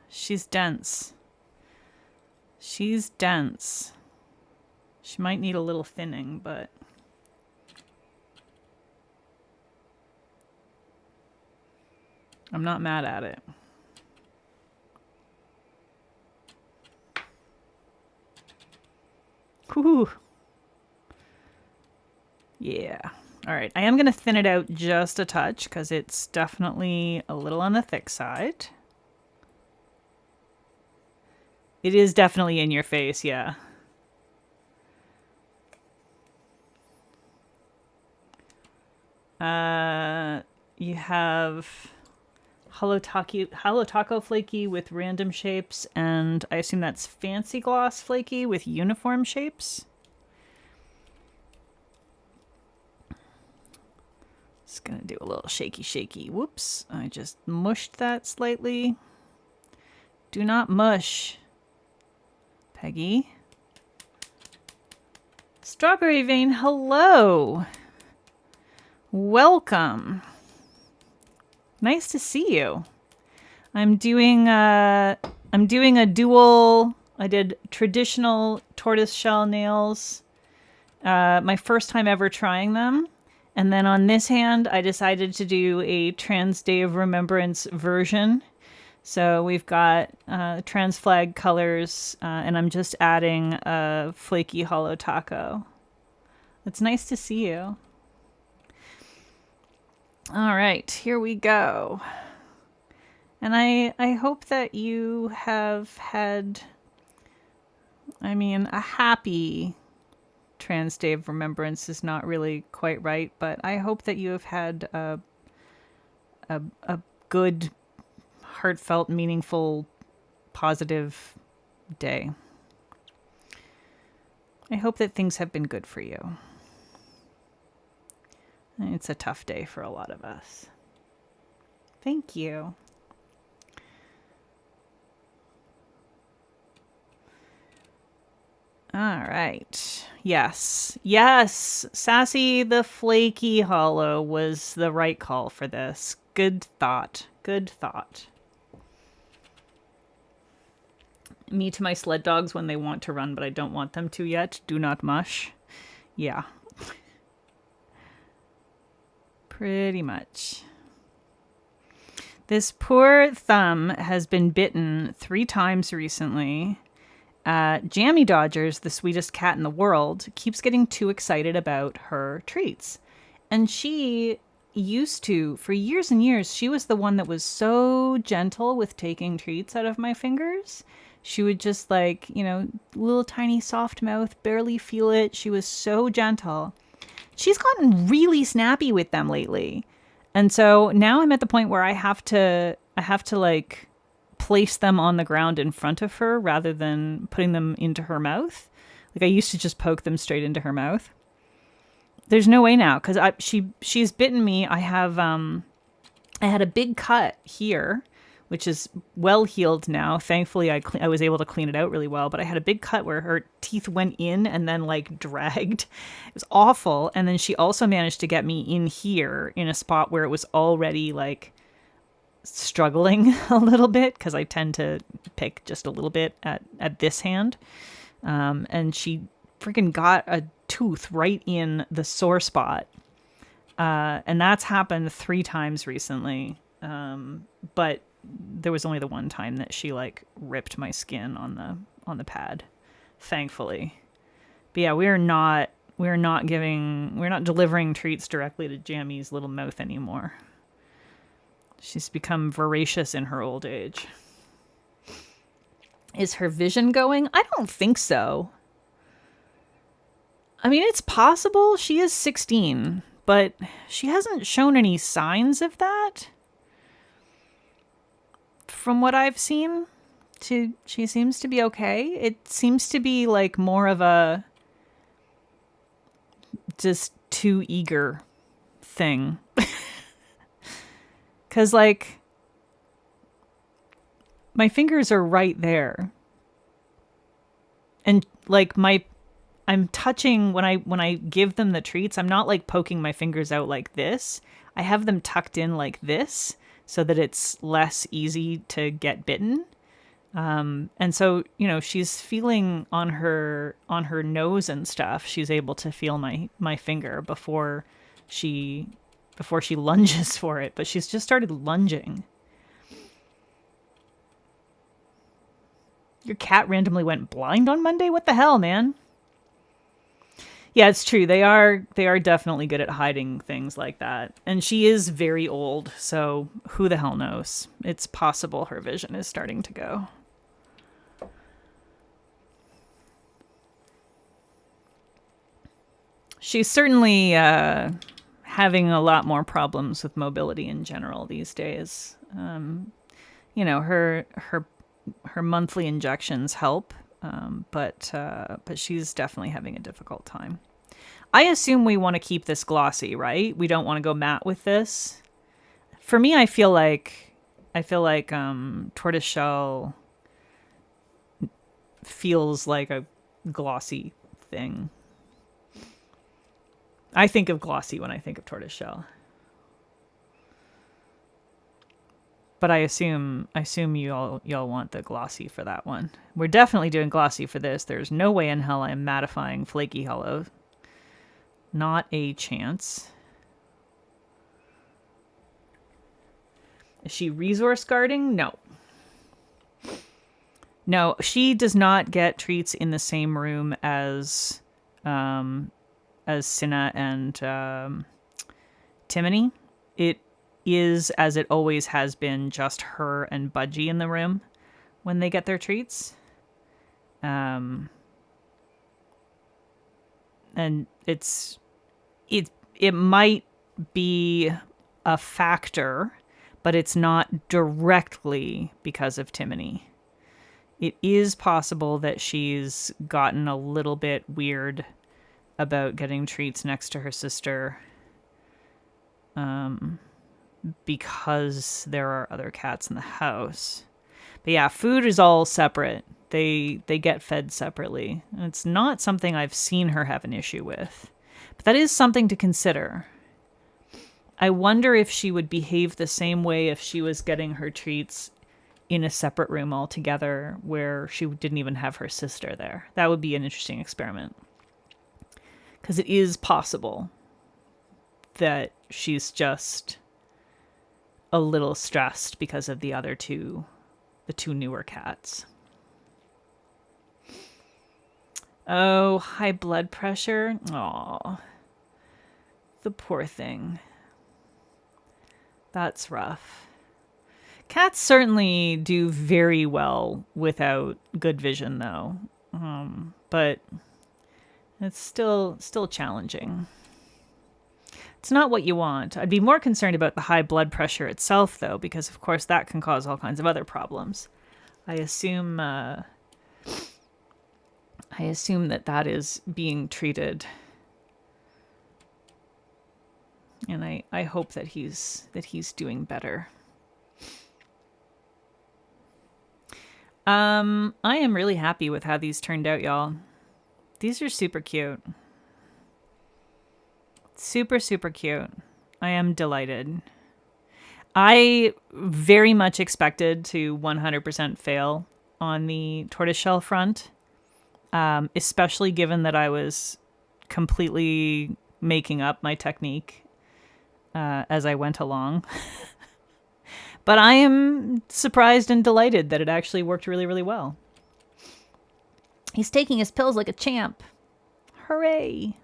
She's dense. She's dense. She might need a little thinning, but... I'm not mad at it. Whew. Yeah. All right. I am going to thin it out just a touch because it's definitely a little on the thick side. It is definitely in your face, yeah. You have hollow taco flaky with random shapes, and I assume that's fancy gloss flaky with uniform shapes. Just gonna do a little shaky. Whoops, I just mushed that slightly. Do not mush, Peggy. Strawberry Vein, hello. Welcome. Nice to see you. I'm doing a dual. I did traditional tortoiseshell nails. My first time ever trying them. And then on this hand, I decided to do a Trans Day of Remembrance version. So we've got trans flag colors, and I'm just adding a flaky hollow taco. It's nice to see you. All right, here we go. And I hope that you have had, I mean, a happy Trans Day of Remembrance is not really quite right, but I hope that you have had a good, heartfelt, meaningful, positive day. I hope that things have been good for you. It's a tough day for a lot of us. Thank you. All right. Yes. Sassy the Flaky Hollow was the right call for this. Good thought. Me to my sled dogs when they want to run, but I don't want them to yet. Do not mush. Yeah. Pretty much. This poor thumb has been bitten 3 times recently. Jammy Dodgers, the sweetest cat in the world, keeps getting too excited about her treats. And she used to, for years and years, she was the one that was so gentle with taking treats out of my fingers. She would just like, you know, little tiny soft mouth, barely feel it. She was so gentle. She's gotten really snappy with them lately. And so now I'm at the point where I have to like place them on the ground in front of her rather than putting them into her mouth. Like I used to just poke them straight into her mouth. There's no way now because she's bitten me. I had a big cut here, which is well healed now. Thankfully, I was able to clean it out really well, but I had a big cut where her teeth went in and then like dragged. It was awful. And then she also managed to get me in here in a spot where it was already like struggling a little bit because I tend to pick just a little bit at this hand. And she freaking got a tooth right in the sore spot. And that's happened 3 times recently. But there was only the one time that she like ripped my skin on the pad, thankfully. But yeah, we're not delivering treats directly to Jammy's little mouth anymore. She's become voracious in her old age. Is her vision going? I don't think so. I mean, it's possible. She is 16, but she hasn't shown any signs of that. From what I've seen, she seems to be okay. It seems to be like more of a just too eager thing. Cause like my fingers are right there. And like I'm touching when I give them the treats, I'm not like poking my fingers out like this. I have them tucked in like this so that it's less easy to get bitten. And so, you know, she's feeling on her nose and stuff. She's able to feel my finger she before she lunges for it, but she's just started lunging. Your cat randomly went blind on Monday? What the hell, man? Yeah, it's true. They are definitely good at hiding things like that. And she is very old, so who the hell knows? It's possible her vision is starting to go. She's certainly having a lot more problems with mobility in general these days. You know, her monthly injections help, but she's definitely having a difficult time. I assume we want to keep this glossy, right? We don't want to go matte with this. For me, I feel like tortoiseshell feels like a glossy thing. I think of glossy when I think of tortoiseshell. But I assume y'all want the glossy for that one. We're definitely doing glossy for this. There's no way in hell I'm mattifying flaky hollow. Not a chance. Is she resource guarding? No. No, she does not get treats in the same room as Cinna and Timony. It is, as it always has been, just her and Budgie in the room when they get their treats. And it might be a factor, but it's not directly because of Timony. It is possible that she's gotten a little bit weird about getting treats next to her sister, because there are other cats in the house. But yeah, food is all separate. They get fed separately. And it's not something I've seen her have an issue with. But that is something to consider. I wonder if she would behave the same way if she was getting her treats in a separate room altogether where she didn't even have her sister there. That would be an interesting experiment. Because it is possible that she's just a little stressed because of the two newer cats. Oh, high blood pressure. Aw, the poor thing. That's rough. Cats certainly do very well without good vision, though. But it's still challenging. It's not what you want. I'd be more concerned about the high blood pressure itself, though, because, of course, that can cause all kinds of other problems. I assume that is being treated. And I hope that he's doing better. I am really happy with how these turned out, y'all. These are super cute. Super, super cute. I am delighted. I very much expected to 100% fail on the tortoiseshell front, especially given that I was completely making up my technique as I went along. But I am surprised and delighted that it actually worked really, really well. He's taking his pills like a champ. Hooray.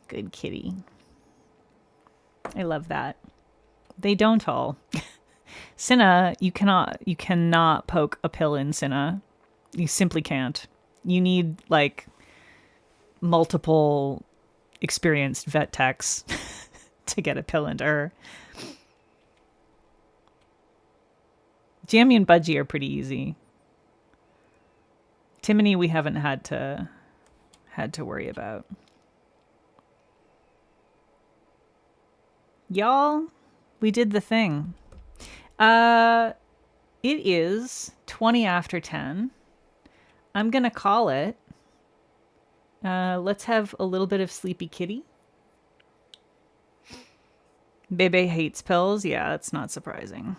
Good kitty. I love that. They don't all. Cinna, you cannot poke a pill in Cinna. You simply can't. You need like multiple experienced vet techs to get a pill into her. Jammy and Budgie are pretty easy. Timony we haven't had to worry about. Y'all, we did the thing. It is 20 after 10. I'm gonna call it. Let's have a little bit of Sleepy Kitty. Bebe hates pills. Yeah, that's not surprising.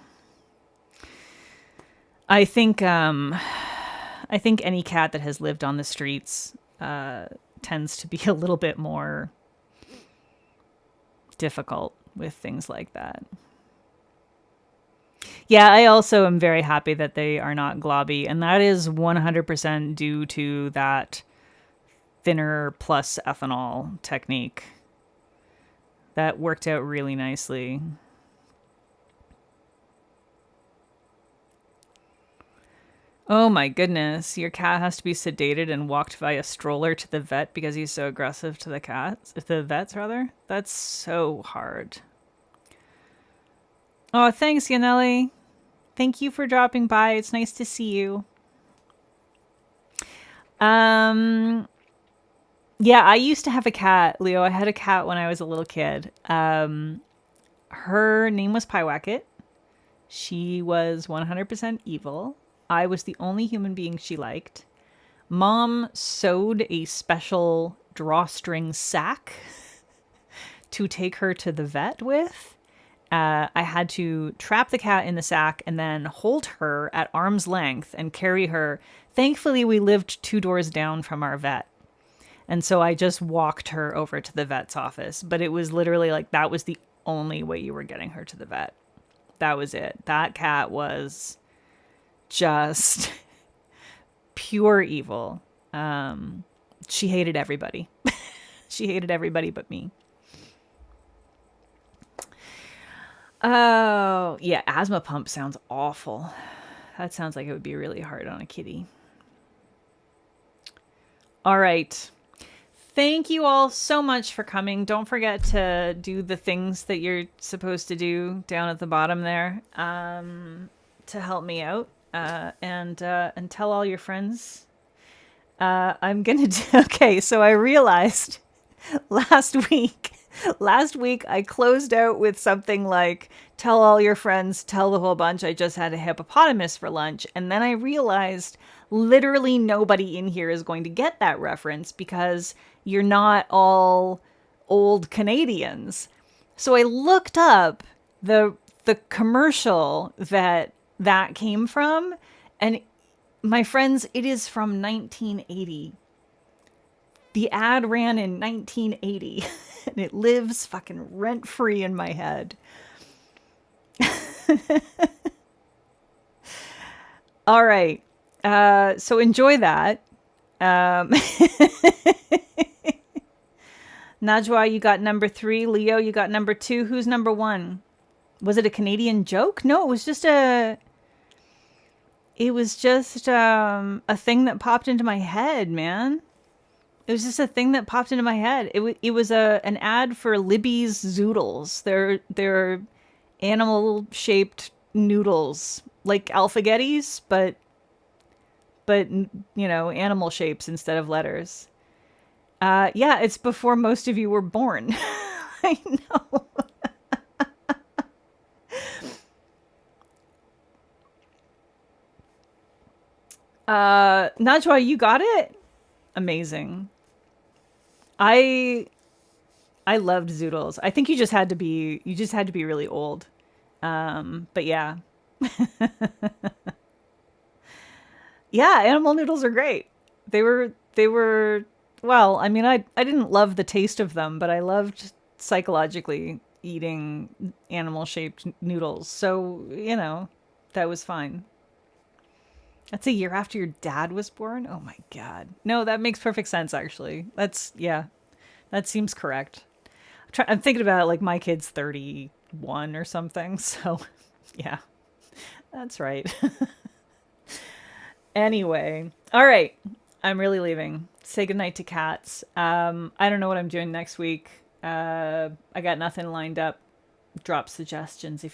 I think any cat that has lived on the streets tends to be a little bit more difficult with things like that. Yeah, I also am very happy that they are not globby, and that is 100% due to that thinner plus ethanol technique. That worked out really nicely. Oh my goodness, your cat has to be sedated and walked by a stroller to the vet because he's so aggressive to the vets rather. That's so hard. Oh, thanks, Yanelli. Thank you for dropping by. It's nice to see you. Yeah, I used to have a cat, Leo. I had a cat when I was a little kid. Her name was Pyewacket. She was 100% evil. I was the only human being she liked. Mom sewed a special drawstring sack to take her to the vet with. I had to trap the cat in the sack and then hold her at arm's length and carry her. Thankfully, we lived 2 doors down from our vet. And so I just walked her over to the vet's office. But it was literally like that was the only way you were getting her to the vet. That was it. That cat was just pure evil. She hated everybody. She hated everybody but me. Oh, yeah, asthma pump sounds awful. That sounds like it would be really hard on a kitty. All right. Thank you all so much for coming. Don't forget to do the things that you're supposed to do down at the bottom there to help me out. And tell all your friends. I'm gonna do. Okay, so I realized last week I closed out with something like tell all your friends, tell the whole bunch. I just had a hippopotamus for lunch, and then I realized literally nobody in here is going to get that reference because you're not all old Canadians. So I looked up the commercial that came from, and my friends, it is from 1980. The ad ran in 1980 and it lives fucking rent free in my head. All right. So enjoy that. Najwa, you got number 3. Leo, you got number 2. Who's number 1? Was it a Canadian joke? No, it was just a thing that popped into my head, man. It was just a thing that popped into my head. It was an ad for Libby's Zoodles. They're animal shaped noodles, like Alphagettis, but animal shapes instead of letters. Yeah, it's before most of you were born. I know. Najwa, you got it? Amazing. I loved Zoodles. I think you just had to be really old. But yeah. Yeah, animal noodles are great. They were well, I mean, I didn't love the taste of them, but I loved psychologically eating animal shaped noodles. So, that was fine. That's a year after your dad was born? Oh my God. No, that makes perfect sense, actually. That seems correct. I'm thinking about it like my kid's 31 or something. So, yeah. That's right. Anyway, all right. I'm really leaving. Say goodnight to cats. I don't know what I'm doing next week. I got nothing lined up. Drop suggestions if you